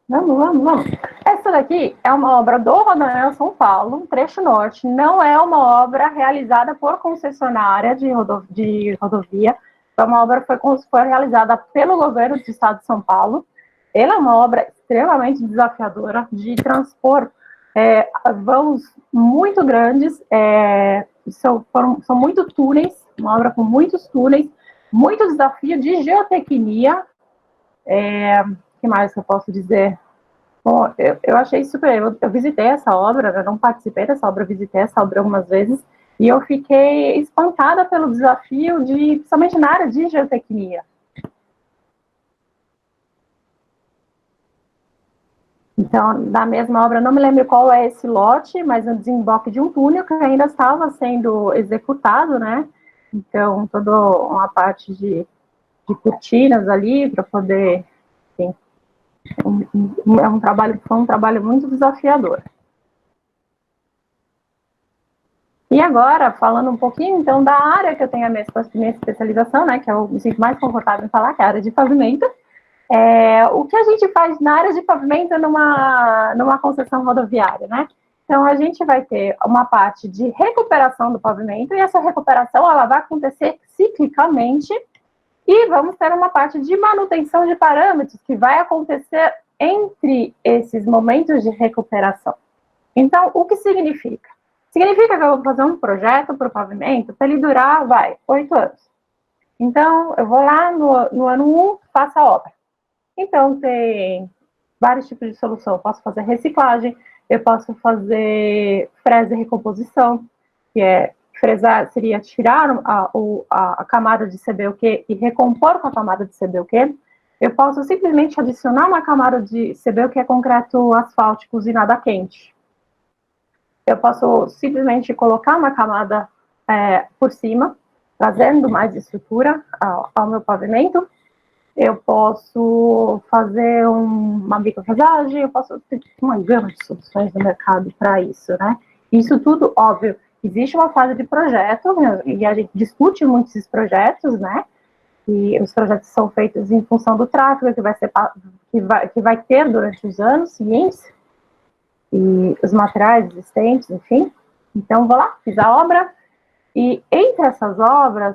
Vamos. Essa daqui é uma obra do Rodoanel São Paulo, um trecho norte. Não é uma obra realizada por concessionária de rodovia. É uma obra que foi realizada pelo governo do estado de São Paulo. Ela é uma obra extremamente desafiadora de transpor vãos muito grandes. São muitos túneis, uma obra com muitos túneis, muito desafio de geotecnia. O que mais que eu posso dizer? Bom, eu achei super... Eu visitei essa obra, eu não participei dessa obra, eu visitei essa obra algumas vezes, e eu fiquei espantada pelo desafio, principalmente na área de geotecnia. Então, da mesma obra, não me lembro qual é esse lote, mas no desemboque de um túnel que ainda estava sendo executado, né? Então, toda uma parte de cortinas ali para poder, enfim, foi um trabalho muito desafiador. E agora, falando um pouquinho, então, da área que eu tenho a minha especialização, né, que eu me sinto mais confortável em falar, que é a área de pavimento. O que a gente faz na área de pavimento numa concessão rodoviária, né? Então, a gente vai ter uma parte de recuperação do pavimento, e essa recuperação ela vai acontecer ciclicamente, e vamos ter uma parte de manutenção de parâmetros que vai acontecer entre esses momentos de recuperação. Então, o que significa? Significa que eu vou fazer um projeto para o pavimento para ele durar, 8 anos. Então, eu vou lá no ano 1, faço a obra. Então, tem vários tipos de solução. Eu posso fazer reciclagem, eu posso fazer fresa e recomposição, que é fresar, seria tirar a camada de CBUQ e recompor com a camada de CBUQ. Eu posso simplesmente adicionar uma camada de CBUQ concreto asfáltico usinado a quente. Eu posso simplesmente colocar uma camada por cima, trazendo mais estrutura ao meu pavimento. Eu posso fazer uma microfrezagem, eu posso ter uma gama de soluções no mercado para isso, né? Isso tudo, óbvio, existe uma fase de projeto, e a gente discute muito esses projetos, né? E os projetos são feitos em função do tráfego que vai ter durante os anos seguintes, e os materiais existentes, enfim. Então, vou lá, fiz a obra, e entre essas obras,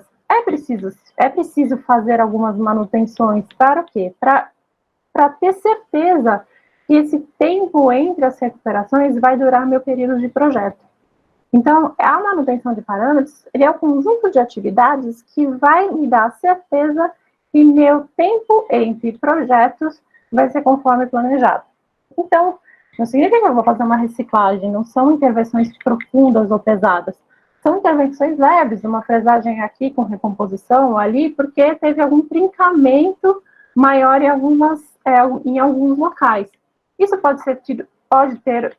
é preciso fazer algumas manutenções. Para o quê? Para ter certeza que esse tempo entre as recuperações vai durar meu período de projeto. Então, a manutenção de parâmetros, ele é um conjunto de atividades que vai me dar a certeza que meu tempo entre projetos vai ser conforme planejado. Então, não significa que eu vou fazer uma reciclagem, não são intervenções profundas ou pesadas. São intervenções leves, uma fresagem aqui com recomposição ali, porque teve algum trincamento maior em alguns locais. Isso pode ter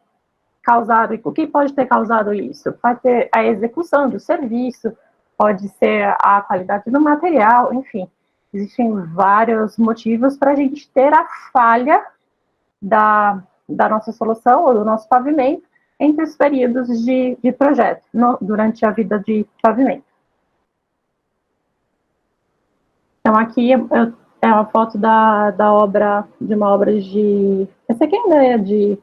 causado, o que pode ter causado isso? Pode ter a execução do serviço, pode ser a qualidade do material, enfim. Existem vários motivos para a gente ter a falha da nossa solução ou do nosso pavimento entre os períodos de projeto, durante a vida de pavimento. Então, aqui é uma foto de uma obra de... Essa aqui ainda é de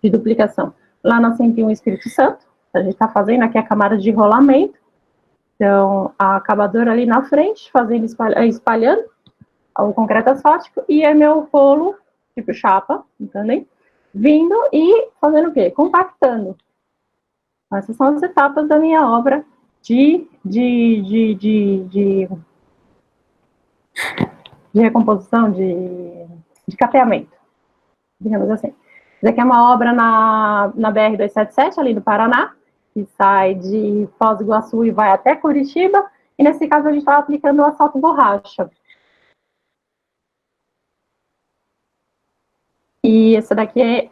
duplicação. Lá na 101 Espírito Santo, a gente está fazendo aqui a camada de rolamento. Então, a acabadora ali na frente, espalhando o concreto asfáltico, e é meu rolo, tipo chapa, entendem? Vindo e fazendo o quê? Compactando. Essas são as etapas da minha obra de recomposição, de capeamento, digamos assim. Isso aqui é uma obra na BR-277, ali do Paraná, que sai de Foz do Iguaçu e vai até Curitiba, e nesse caso a gente estava aplicando o asfalto borracha. E essa daqui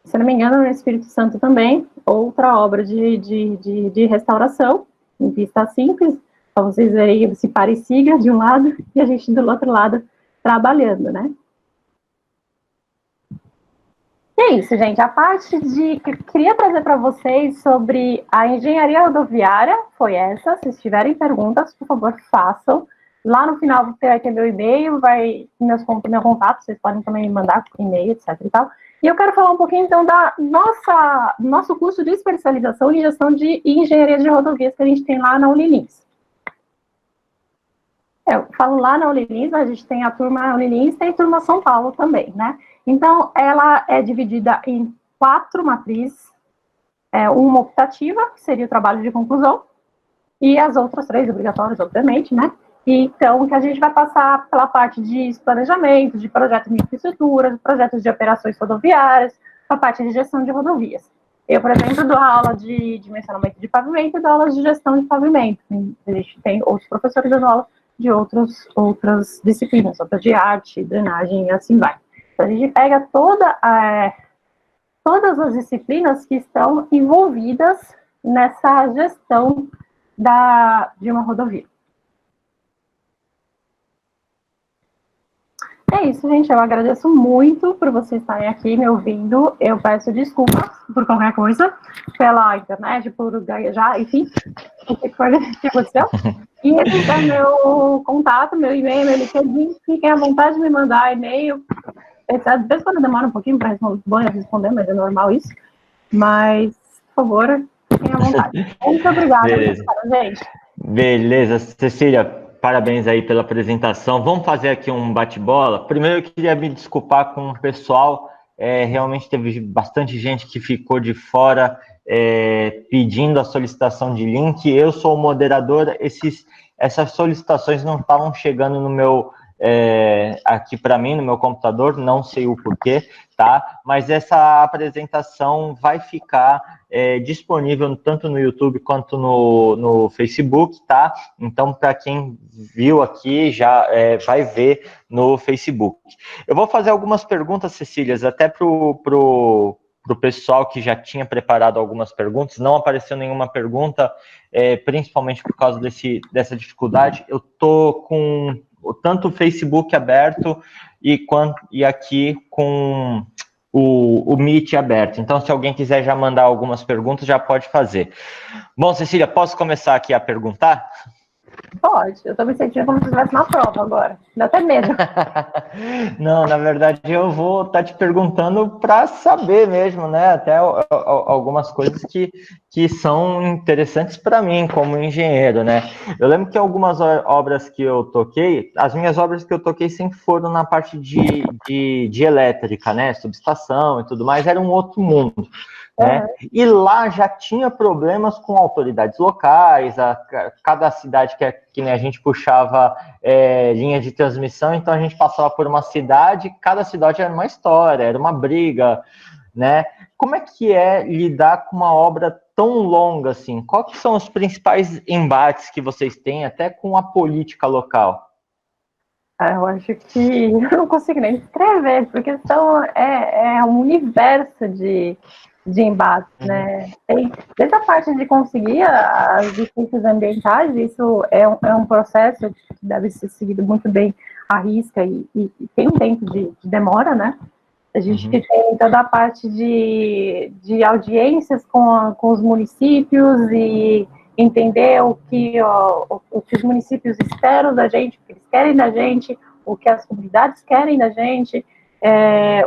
se não me engano, no Espírito Santo também, outra obra de restauração, em pista simples, para vocês verem esse pare-siga de um lado e a gente do outro lado trabalhando, né? E é isso, gente. A parte que eu queria trazer para vocês sobre a engenharia rodoviária foi essa. Se tiverem perguntas, por favor, façam. Lá no final vai ter meu e-mail, meu contato, vocês podem também me mandar por e-mail, etc e tal. E eu quero falar um pouquinho, então, nosso curso de especialização em gestão de engenharia de rodovias que a gente tem lá na Unilins. Eu falo lá na Unilins, a gente tem a turma Unilins, tem a turma São Paulo também, né? Então, ela é dividida em 4 matrizes, uma optativa, que seria o trabalho de conclusão, e as outras 3 obrigatórias, obviamente, né? Então, que a gente vai passar pela parte de planejamento, de projetos de infraestrutura, projetos de operações rodoviárias, a parte de gestão de rodovias. Eu, por exemplo, dou aula de dimensionamento de pavimento e dou aula de gestão de pavimento. A gente tem outros professores dando aula de outras disciplinas, outras de arte, drenagem e assim vai. Então, a gente pega todas as disciplinas que estão envolvidas nessa gestão de uma rodovia. É isso, gente. Eu agradeço muito por vocês estarem aqui me ouvindo. Eu peço desculpas por qualquer coisa, pela internet, por gaguejar, enfim, o que foi que aconteceu. E esse é meu contato, meu e-mail, meu LinkedIn. Fiquem à vontade de me mandar e-mail. Às vezes quando demora um pouquinho para responder, mas é normal isso. Mas, por favor, fiquem à vontade. Muito obrigada, Beleza. gente. Beleza, Cecília, parabéns aí pela apresentação. Vamos fazer aqui um bate-bola. Primeiro eu queria me desculpar com o pessoal, realmente teve bastante gente que ficou de fora pedindo a solicitação de link. Eu sou o moderador, essas solicitações não estavam chegando no meu aqui para mim, no meu computador, não sei o porquê, tá? Mas essa apresentação vai ficar disponível tanto no YouTube quanto no Facebook, tá? Então, para quem viu aqui, já vai ver no Facebook. Eu vou fazer algumas perguntas, Cecília, até pro pessoal que já tinha preparado algumas perguntas, não apareceu nenhuma pergunta, principalmente por causa dessa dificuldade. Eu tô com tanto o Facebook aberto e aqui com o Meet aberto. Então, se alguém quiser já mandar algumas perguntas, já pode fazer. Bom, Cecília, posso começar aqui a perguntar? Pode, eu tô me sentindo como se estivesse na prova agora. Dá até medo. Não, na verdade eu vou estar te perguntando para saber mesmo, né? Até algumas coisas que são interessantes para mim como engenheiro, né? Eu lembro que algumas obras que eu toquei, as minhas obras que eu toquei sempre foram na parte de elétrica, né? Subestação e tudo mais, era um outro mundo. Né? E lá já tinha problemas com autoridades locais, cada cidade que a gente puxava linha de transmissão, então a gente passava por uma cidade, cada cidade era uma história, era uma briga, né? Como é que é lidar com uma obra tão longa assim? Quais que são os principais embates que vocês têm, até com a política local? Eu acho que eu não consigo nem descrever, porque é um universo de embates, né? Tem, desde a parte de conseguir as licenças ambientais, isso é um processo que deve ser seguido muito bem à risca e tem um tempo de demora, né? A gente tem toda a parte de audiências com os municípios e entender o que os municípios esperam da gente, o que eles querem da gente, o que as comunidades querem da gente,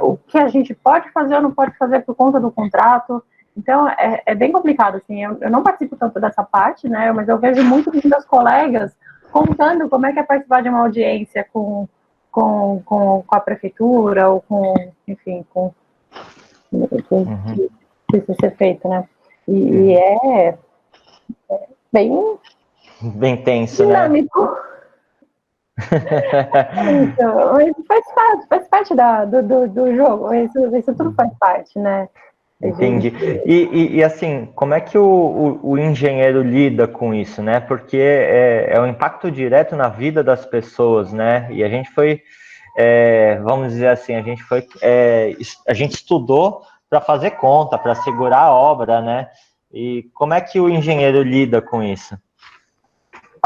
o que a gente pode fazer ou não pode fazer por conta do contrato. Então, é bem complicado, assim, eu não participo tanto dessa parte, né, mas eu vejo muito dos meus colegas contando como é que é participar de uma audiência com a prefeitura ou enfim, com que precisa ser feito, né? E é bem tenso, dinâmico. Né? Faz parte do jogo, isso tudo faz parte, né? Entendi. E assim, como é que o engenheiro lida com isso, né? Porque é um impacto direto na vida das pessoas, né? E a gente foi, vamos dizer assim, a gente estudou para fazer conta, para segurar a obra, né? E como é que o engenheiro lida com isso?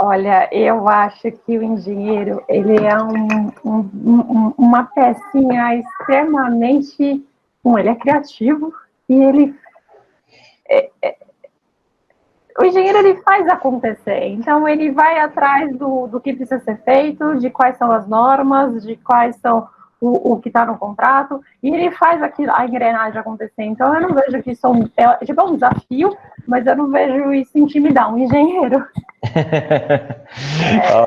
Olha, eu acho que o engenheiro, ele é uma pecinha extremamente... ele é criativo e ele... o engenheiro, ele faz acontecer. Então, ele vai atrás do que precisa ser feito, de quais são as normas, de quais são o que está no contrato, e ele faz a engrenagem acontecer. Então, eu não vejo que isso é um desafio, mas eu não vejo isso intimidar um engenheiro.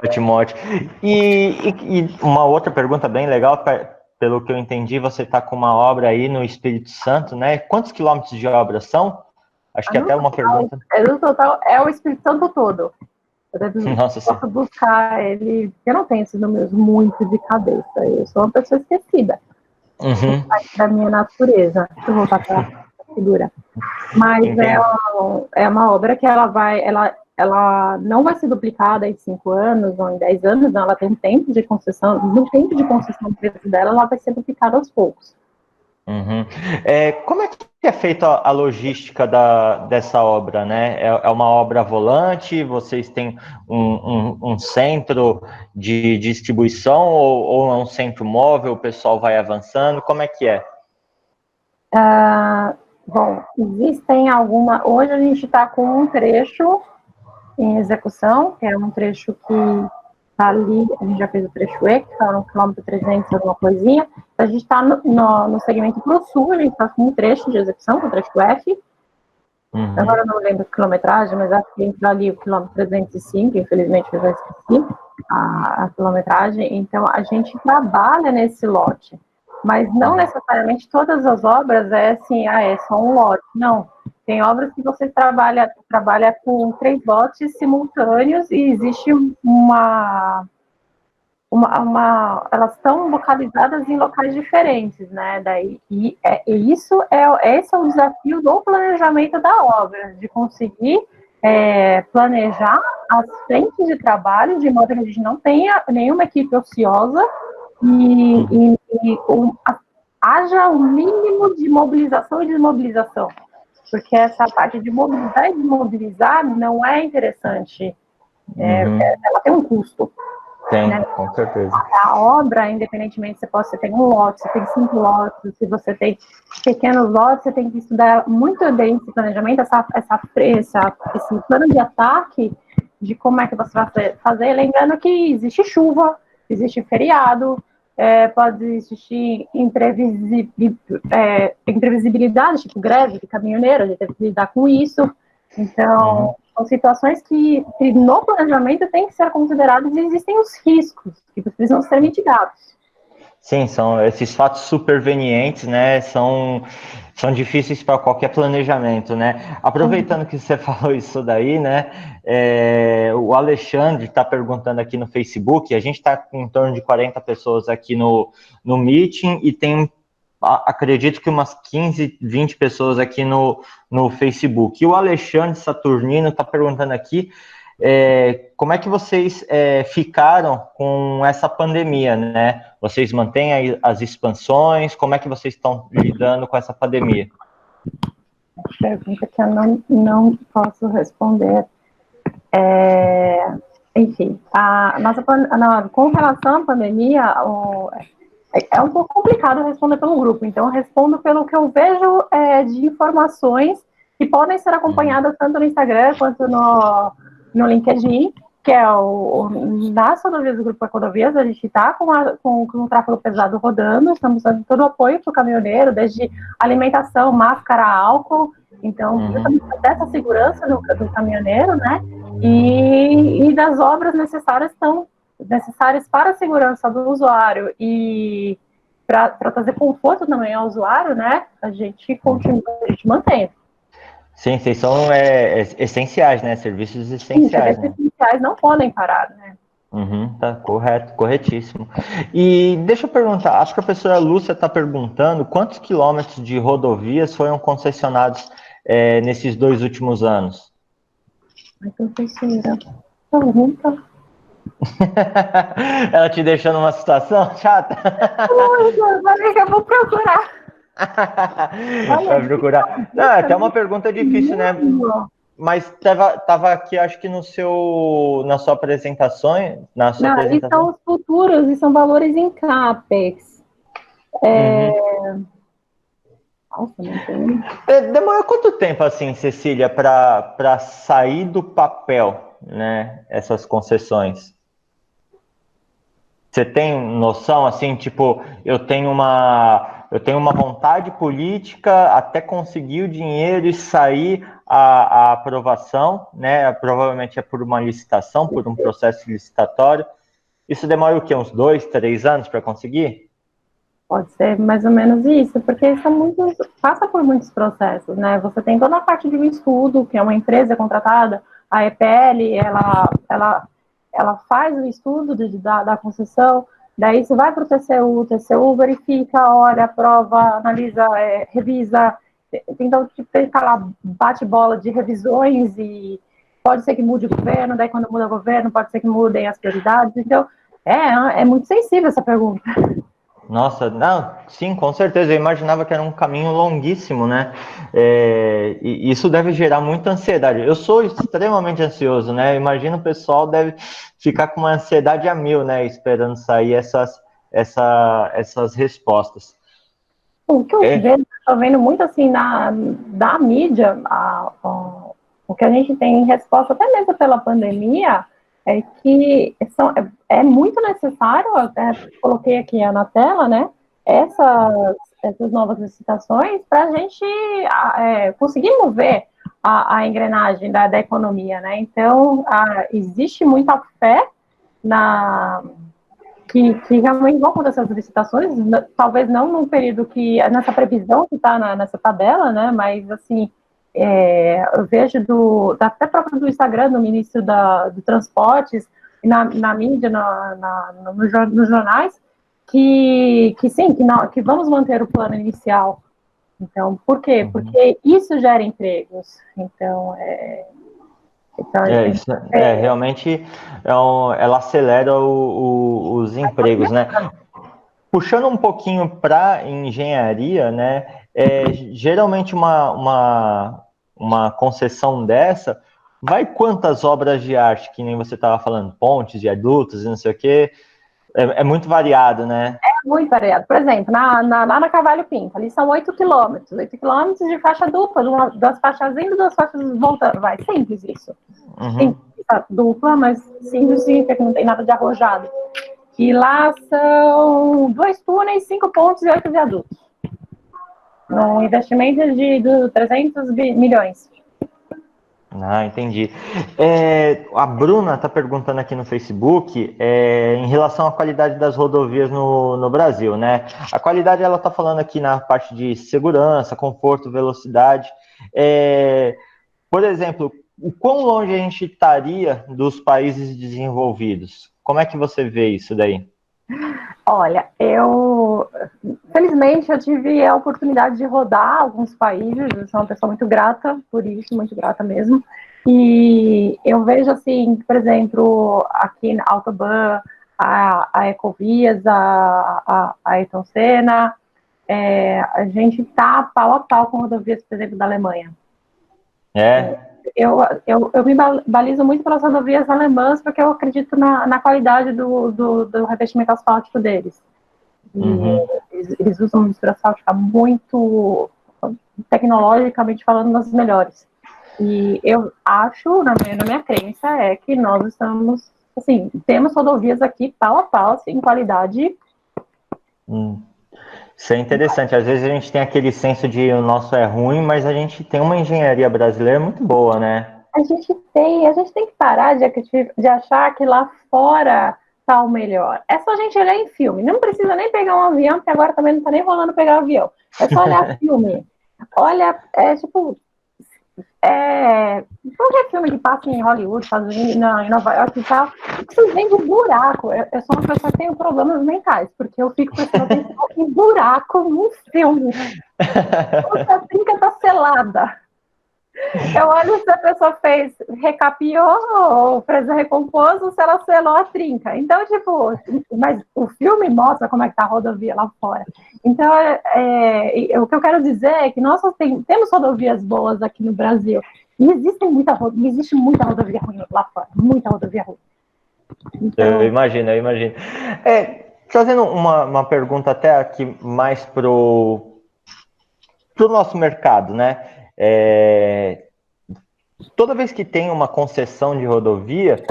Ótimo, ótimo. E uma outra pergunta bem legal, pelo que eu entendi, você está com uma obra aí no Espírito Santo, né? Quantos quilômetros de obra são? Acho que até uma pergunta. No total, é o Espírito Santo todo. Nossa, posso buscar ele, eu não tenho esses números muito de cabeça, eu sou uma pessoa esquecida. Da minha natureza. Deixa eu voltar para a figura. Mas é uma obra que ela não vai ser duplicada em 5 anos ou em 10 anos, não, ela tem um tempo de concessão, no tempo de concessão do preço dela, ela vai ser duplicada aos poucos. Como é que que é feita a logística dessa obra, né? É uma obra volante, vocês têm um centro de distribuição ou é um centro móvel, o pessoal vai avançando, como é que é? Bom, existem hoje a gente está com um trecho em execução, que é um trecho que está ali, a gente já fez o trecho E, que está no quilômetro 300, alguma coisinha. A gente está no segmento para o sul, a gente está com um trecho de execução, que é o trecho F. Agora eu não lembro a quilometragem, mas acho que entra ali o quilômetro 305, infelizmente eu já esqueci a quilometragem. Então, a gente trabalha nesse lote, mas não necessariamente todas as obras é assim, é só um lote, não. Tem obras que você trabalha com 3 lotes simultâneos e existe elas estão localizadas em locais diferentes, né? Esse é o desafio do planejamento da obra, de conseguir planejar as frentes de trabalho de modo que a gente não tenha nenhuma equipe ociosa e haja o mínimo de mobilização e desmobilização, porque essa parte de mobilizar e desmobilizar não é interessante, ela tem um custo. Tem, né? Com certeza. A obra, independentemente, você tem um lote, você tem 5 lotes, se você tem pequenos lotes, você tem que estudar muito bem esse planejamento, esse plano de ataque, de como é que você vai fazer, lembrando que existe chuva, existe feriado, pode existir imprevisibilidade, tipo greve de caminhoneiro, a gente tem que lidar com isso. Então, são situações que no planejamento tem que ser consideradas e existem os riscos que precisam ser mitigados. Sim, são esses fatos supervenientes, né? São difíceis para qualquer planejamento, né? Aproveitando que você falou isso daí, né? O Alexandre está perguntando aqui no Facebook. A gente está com em torno de 40 pessoas aqui no meeting e tem, acredito que umas 15, 20 pessoas aqui no Facebook. E o Alexandre Saturnino está perguntando aqui como é que vocês ficaram com essa pandemia, né? Vocês mantêm as expansões? Como é que vocês estão lidando com essa pandemia? Pergunta que eu não posso responder. Enfim, com relação à pandemia, é um pouco complicado responder pelo grupo, então eu respondo pelo que eu vejo de informações que podem ser acompanhadas tanto no Instagram quanto no LinkedIn, que é nas rodovias do Grupo Econovias. A gente está com o tráfego pesado rodando, estamos dando todo o apoio para o caminhoneiro, desde alimentação, máscara, álcool, então, dessa segurança do caminhoneiro, né, e das obras necessárias para a segurança do usuário e para trazer conforto também ao usuário, né, a gente mantém. Sim, vocês são essenciais, né? Serviços essenciais. Sim, serviços essenciais não podem parar, né? Tá correto, corretíssimo. E deixa eu perguntar, acho que a professora Lúcia está perguntando quantos quilômetros de rodovias foram concessionados nesses 2 últimos anos? Ai, professora, pergunta. Ela te deixou numa situação chata? Eu vou procurar. Vai procurar. Não, é até uma pergunta difícil, né? Mas estava aqui, acho que na sua apresentação. Eles são os futuros e são valores em CAPEX. Nossa, não tem. Demorou quanto tempo, assim, Cecília, para sair do papel, né? Essas concessões? Você tem noção, assim, tipo, eu tenho uma vontade política até conseguir o dinheiro e sair a aprovação, né? Provavelmente é por uma licitação, por um processo licitatório. Isso demora o quê? Uns 2, 3 anos para conseguir? Pode ser mais ou menos isso, porque passa por muitos processos, né? Você tem toda a parte de um estudo, que é uma empresa contratada, a EPL, ela faz o estudo da concessão, daí você vai para o TCU verifica, olha, aprova, analisa, revisa, então tem lá bate-bola de revisões e pode ser que mude o governo, daí quando muda o governo pode ser que mudem as prioridades, então é muito sensível essa pergunta. Nossa, não, sim, com certeza. Eu imaginava que era um caminho longuíssimo, né? E isso deve gerar muita ansiedade. Eu sou extremamente ansioso, né? Imagino o pessoal deve ficar com uma ansiedade a mil, né? Esperando sair essas respostas. O que eu É. vejo, estou vendo muito assim da mídia, o que a gente tem em resposta, até mesmo pela pandemia, é que é muito necessário, até coloquei aqui na tela, né? Essas novas licitações para a gente conseguir mover a engrenagem da economia, né? Então, existe muita fé que realmente vão acontecer as licitações, talvez não num período nessa previsão que está nessa tabela, né, mas assim, eu vejo até próprio do Instagram, do ministro do Transportes, na mídia, nos jornais, que sim, que vamos manter o plano inicial. Então, por quê? Porque isso gera empregos. Então, Isso, realmente ela acelera os empregos, né? Puxando um pouquinho para engenharia, né? Geralmente uma concessão dessa vai quantas obras de arte, que nem você estava falando, pontes, viadutos e não sei o quê. É muito variado, né? É muito variado. Por exemplo, lá na Carvalho Pinto, ali são 8 quilômetros. 8 quilômetros de faixa dupla, duas faixas indo, duas faixas voltando. Vai, simples isso. Uhum. Simples, dupla, mas simples significa que não tem nada de arrojado. E lá são 2 túneis, 5 pontes e 8 viadutos. Um investimento de 300 milhões. Ah, entendi. A Bruna está perguntando aqui no Facebook em relação à qualidade das rodovias no Brasil, né? A qualidade ela está falando aqui na parte de segurança, conforto, velocidade. Por exemplo, o quão longe a gente estaria dos países desenvolvidos? Como é que você vê isso daí? Olha, felizmente eu tive a oportunidade de rodar alguns países, eu sou uma pessoa muito grata por isso, muito grata mesmo. E eu vejo assim, por exemplo, aqui na Autobahn, a Ecovias, a Ayrton Senna, a gente está pau a pau com rodovias, por exemplo, da Alemanha. Eu me balizo muito pelas rodovias alemãs, porque eu acredito na qualidade do revestimento asfáltico deles. Uhum. Eles usam uma mistura asfáltica muito, tecnologicamente falando, das melhores. E eu acho, na minha crença, que nós estamos, assim, temos rodovias aqui pau a pau, assim, qualidade. Isso é interessante. Às vezes a gente tem aquele senso de o nosso é ruim, mas a gente tem uma engenharia brasileira muito boa, né? A gente tem que parar de achar que lá fora tá o melhor. É só a gente olhar em filme. Não precisa nem pegar um avião, porque agora também não tá nem rolando pegar um avião. É só olhar filme. Olha, qualquer filme que passa em Hollywood, Estados Unidos, em Nova York e tal, você vem do buraco. Eu sou uma pessoa que tem problemas mentais, porque eu fico prestando atenção em buraco no filme. A trinca tá selada. Eu olho se a pessoa recapiou ou fez a recompôs ou se ela selou a trinca. Então, tipo, mas o filme mostra como é que tá a rodovia lá fora. Então, o que eu quero dizer é que nós temos rodovias boas aqui no Brasil. E existe muita rodovia ruim lá fora. Muita rodovia ruim. Então, eu imagino. Trazendo uma pergunta até aqui mais pro nosso mercado, né? Toda vez que tem uma concessão de rodovia,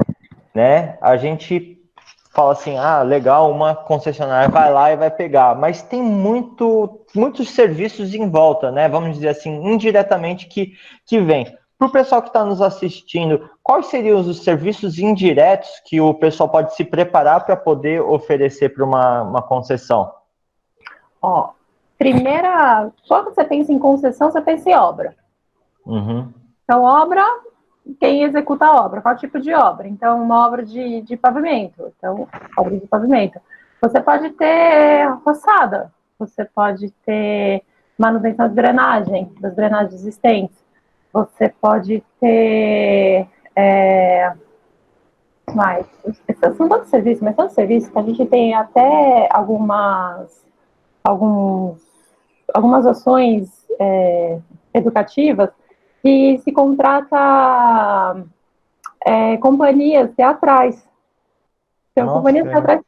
né, a gente fala assim, legal, uma concessionária vai lá e vai pegar, mas tem muitos serviços em volta, né, vamos dizer assim, indiretamente que vem. Para o pessoal que está nos assistindo, quais seriam os serviços indiretos que o pessoal pode se preparar para poder oferecer para uma concessão? quando você pensa em concessão, você pensa em obra. Uhum. Então, obra, quem executa a obra? Qual tipo de obra? Então, uma obra de pavimento. Então, obra de pavimento. Você pode ter roçada, você pode ter manutenção de drenagem, das drenagens existentes. Você pode ter... são tantos serviços, mas tantos serviços que a gente tem até algumas algumas ações educativas que se contrata companhias teatrais. Então, companhias teatrais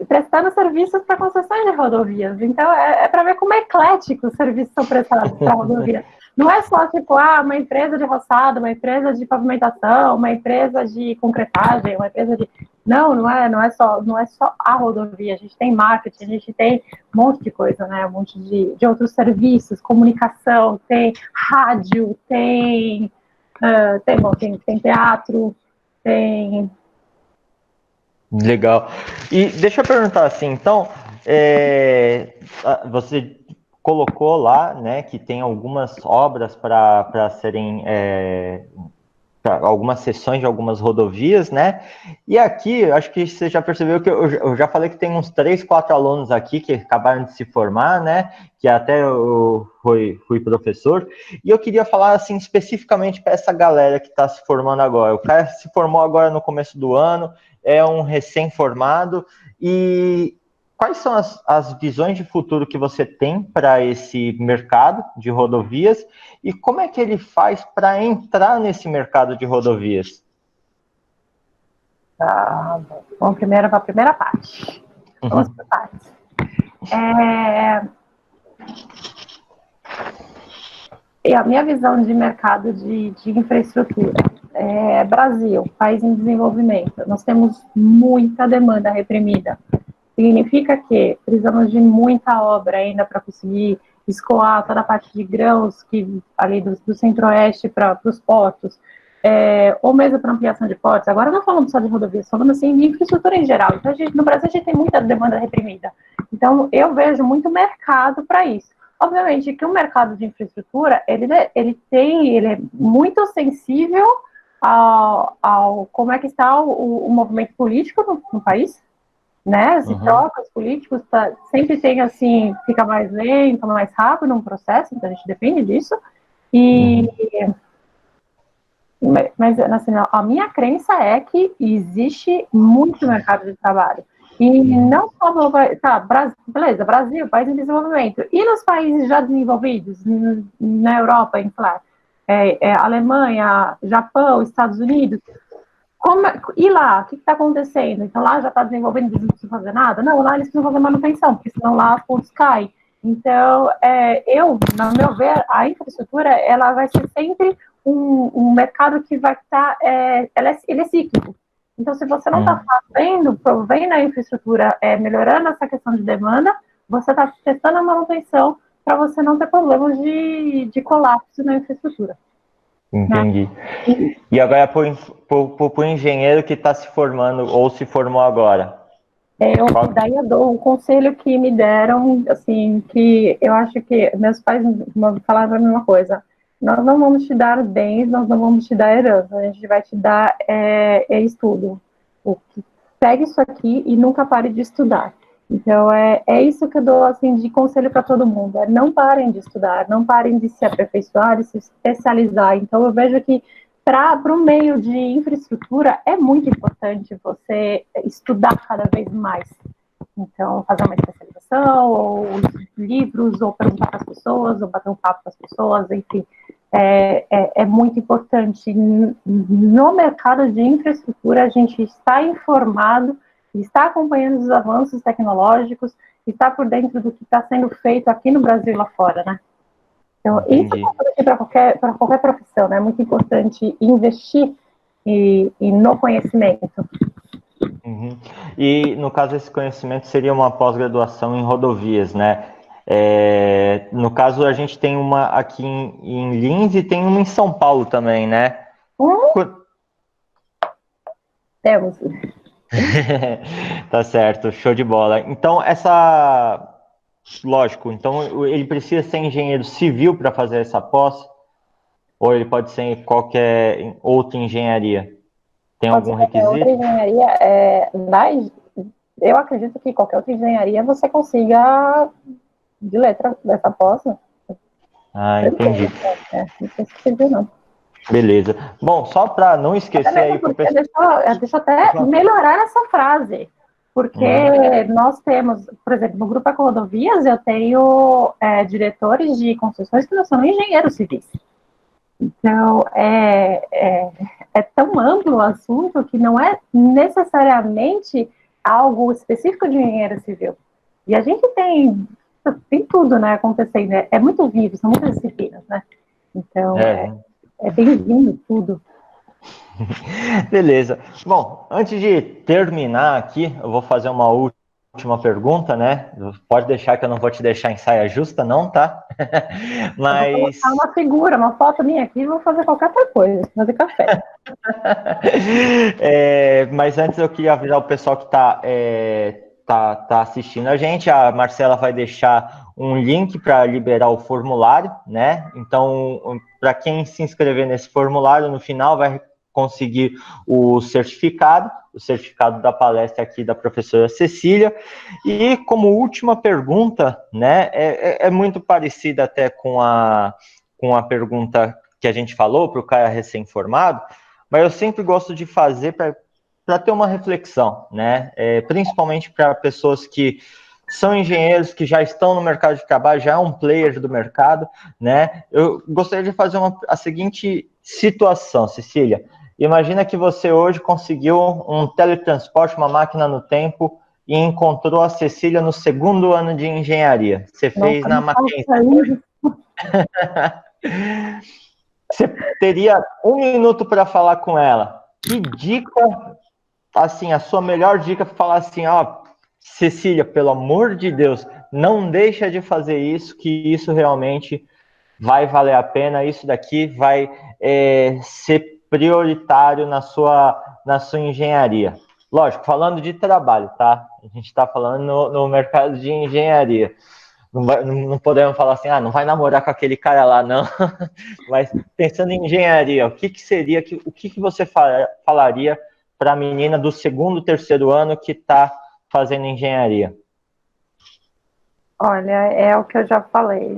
prestando serviços para concessões de rodovias. Então, para ver como é eclético os serviços são prestados para rodovia. Não é só, tipo, uma empresa de roçado, uma empresa de pavimentação, uma empresa de concretagem, uma empresa de... Não é só a rodovia. A gente tem marketing, a gente tem um monte de coisa, né? Um monte de outros serviços, comunicação, tem rádio, tem teatro, tem... Legal. E deixa eu perguntar assim, então, você colocou lá, né, que tem algumas obras para serem, algumas seções de algumas rodovias, né? E aqui, acho que você já percebeu que eu já falei que tem uns 3, 4 alunos aqui que acabaram de se formar, né? Que até eu fui professor. E eu queria falar, assim, especificamente para essa galera que está se formando agora. O cara se formou agora no começo do ano, é um recém-formado. E quais são as visões de futuro que você tem para esse mercado de rodovias e como é que ele faz para entrar nesse mercado de rodovias? Bom, primeiro para a primeira parte. Vamos para a parte. A minha visão de mercado de infraestrutura Brasil, país em desenvolvimento. Nós temos muita demanda reprimida. Significa que precisamos de muita obra ainda para conseguir escoar toda a parte de grãos que ali do centro-oeste para os portos, ou mesmo para ampliação de portos. Agora não falamos só de rodovias, falando assim de infraestrutura em geral. Então, no Brasil a gente tem muita demanda reprimida. Então, eu vejo muito mercado para isso. Obviamente que o mercado de infraestrutura, ele é muito sensível ao como é que está o movimento político no país, né? Se troca os políticos, sempre tem assim, fica mais lento, mais rápido um processo, então a gente depende disso. Mas assim, a minha crença é que existe muito mercado de trabalho. E não só beleza, Brasil, país em desenvolvimento. E nos países já desenvolvidos, na Europa, Alemanha, Japão, Estados Unidos, e lá, o que está acontecendo? Então lá já está desenvolvendo, eles não precisam fazer nada? Não, lá eles precisam fazer manutenção, porque senão lá as pontes caem. Então, no meu ver, a infraestrutura, ela vai ser sempre um mercado que vai estar, ele é cíclico. Então, se você não está provendo a infraestrutura, melhorando essa questão de demanda, você está testando a manutenção para você não ter problemas de colapso na infraestrutura. Entendi. Né? E agora para o engenheiro que está se formando ou se formou agora? Daí eu dou um conselho que me deram, assim, que eu acho que meus pais falaram a mesma coisa. Nós não vamos te dar bens, nós não vamos te dar herança, a gente vai te dar estudo. Pegue isso aqui e nunca pare de estudar. Então, é isso que eu dou, assim, de conselho para todo mundo. Não parem de estudar, não parem de se aperfeiçoar, de se especializar. Então, eu vejo que para o meio de infraestrutura é muito importante você estudar cada vez mais. Então, fazer uma especialização, ou livros, ou perguntar para as pessoas, ou bater um papo com as pessoas, enfim. É muito importante. No mercado de infraestrutura, a gente está informado, está acompanhando os avanços tecnológicos, está por dentro do que está sendo feito aqui no Brasil e lá fora, né? Então, isso é importante para qualquer profissão, né? É muito importante investir no conhecimento. E, no caso, esse conhecimento seria uma pós-graduação em rodovias, né? No caso, a gente tem uma aqui em Lins e tem uma em São Paulo também, né? Temos. Tá certo, show de bola. Então, lógico, então ele precisa ser engenheiro civil para fazer essa pós? Ou ele pode ser em qualquer outra engenharia? Tem algum requisito? Outra engenharia, eu acredito que qualquer outra engenharia você consiga de letra dessa pós. Né? Entendi. Não sei se você não. Beleza. Bom, só para não esquecer aí... Deixa eu até melhorar essa frase. porque nós temos, por exemplo, no Grupo Ecorodovias, eu tenho diretores de concessões que não são engenheiros civis. Então, é tão amplo o assunto que não é necessariamente algo específico de engenheiro civil. E a gente tem tudo, né, acontecendo. É muito vivo, são muitas disciplinas, né? Então, é bem-vindo tudo. Beleza. Bom, antes de terminar aqui, eu vou fazer uma última pergunta, né? Pode deixar que eu não vou te deixar em saia justa, não, tá? Mas... Eu vou colocar uma figura, uma foto minha aqui e vou fazer qualquer outra coisa, fazer café. Mas antes eu queria avisar o pessoal que tá assistindo a gente. A Marcela vai deixar um link para liberar o formulário, né? Então, para quem se inscrever nesse formulário, no final vai conseguir o certificado da palestra aqui da professora Cecília. E como última pergunta, né, é muito parecida até com a pergunta que a gente falou para o cara recém-formado, mas eu sempre gosto de fazer para ter uma reflexão, né, principalmente para pessoas que são engenheiros que já estão no mercado de trabalho, já é um player do mercado, né? Eu gostaria de fazer a seguinte situação, Cecília. Imagina que você hoje conseguiu um teletransporte, uma máquina no tempo, e encontrou a Cecília no 2º ano de engenharia. Você fez na Mackenzie. Você teria 1 minuto para falar com ela. Que dica, assim, a sua melhor dica para falar assim, ó, Cecília, pelo amor de Deus, não deixa de fazer isso, que isso realmente vai valer a pena, isso daqui vai ser prioritário na sua engenharia. Lógico, falando de trabalho, tá? A gente está falando no mercado de engenharia. Não podemos falar assim, não vai namorar com aquele cara lá, não. Mas pensando em engenharia, o que seria, o que você falaria para a menina do 2º, 3º ano que está fazendo engenharia? Olha, é o que eu já falei,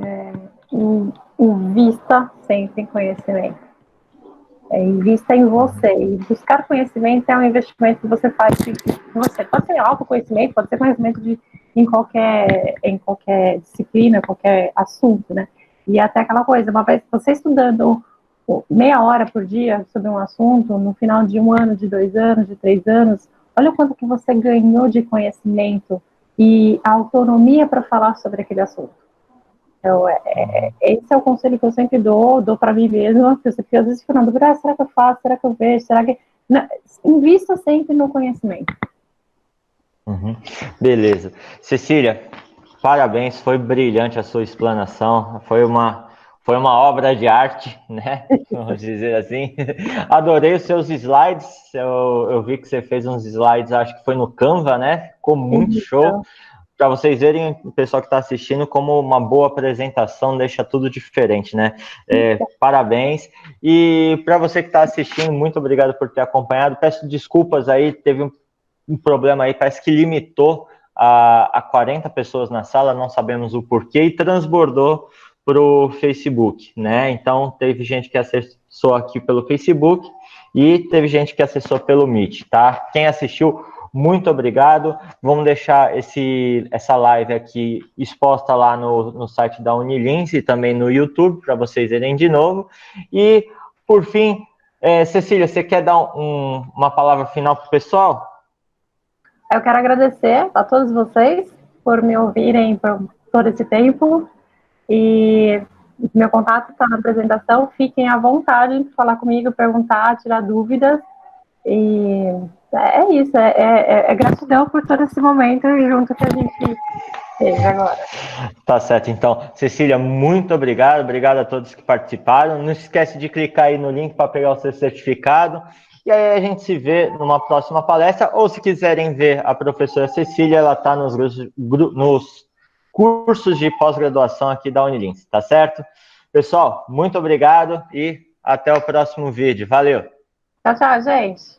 invista sempre em conhecimento. Invista em você. E buscar conhecimento é um investimento que você faz em você. Pode ser autoconhecimento, pode ser conhecimento em qualquer disciplina, qualquer assunto, né? E até aquela coisa, uma vez você estudando meia hora por dia sobre um assunto, no final de 1 ano, de 2 anos, de 3 anos, olha o quanto que você ganhou de conhecimento e autonomia para falar sobre aquele assunto. Então, esse é o conselho que eu sempre dou para mim mesma, porque às vezes fico na dúvida, será que eu faço, será que eu vejo, será que... Não, invista sempre no conhecimento. Beleza. Cecília, parabéns, foi brilhante a sua explanação, foi uma obra de arte, né? Vamos dizer assim. Adorei os seus slides, eu vi que você fez uns slides, acho que foi no Canva, né? Ficou muito show. Para vocês verem, o pessoal que está assistindo, como uma boa apresentação deixa tudo diferente, né? Parabéns. E para você que está assistindo, muito obrigado por ter acompanhado. Peço desculpas aí, teve um problema aí, parece que limitou a 40 pessoas na sala, não sabemos o porquê, e transbordou para o Facebook, né? Então, teve gente que acessou aqui pelo Facebook e teve gente que acessou pelo Meet, tá? Quem assistiu, muito obrigado. Vamos deixar essa live aqui exposta lá no site da Unilins e também no YouTube, para vocês verem de novo. E, por fim, Cecília, você quer dar uma palavra final para o pessoal? Eu quero agradecer a todos vocês por me ouvirem por todo esse tempo. E meu contato está na apresentação. Fiquem à vontade de falar comigo, perguntar, tirar dúvidas. E é isso, é gratidão por todo esse momento junto que a gente teve agora. Tá certo, então. Cecília, muito obrigado. Obrigado a todos que participaram. Não esquece de clicar aí no link para pegar o seu certificado. E aí a gente se vê numa próxima palestra. Ou se quiserem ver a professora Cecília, ela está nos cursos de pós-graduação aqui da Unilins, tá certo? Pessoal, muito obrigado e até o próximo vídeo. Valeu! Tchau, tchau, gente!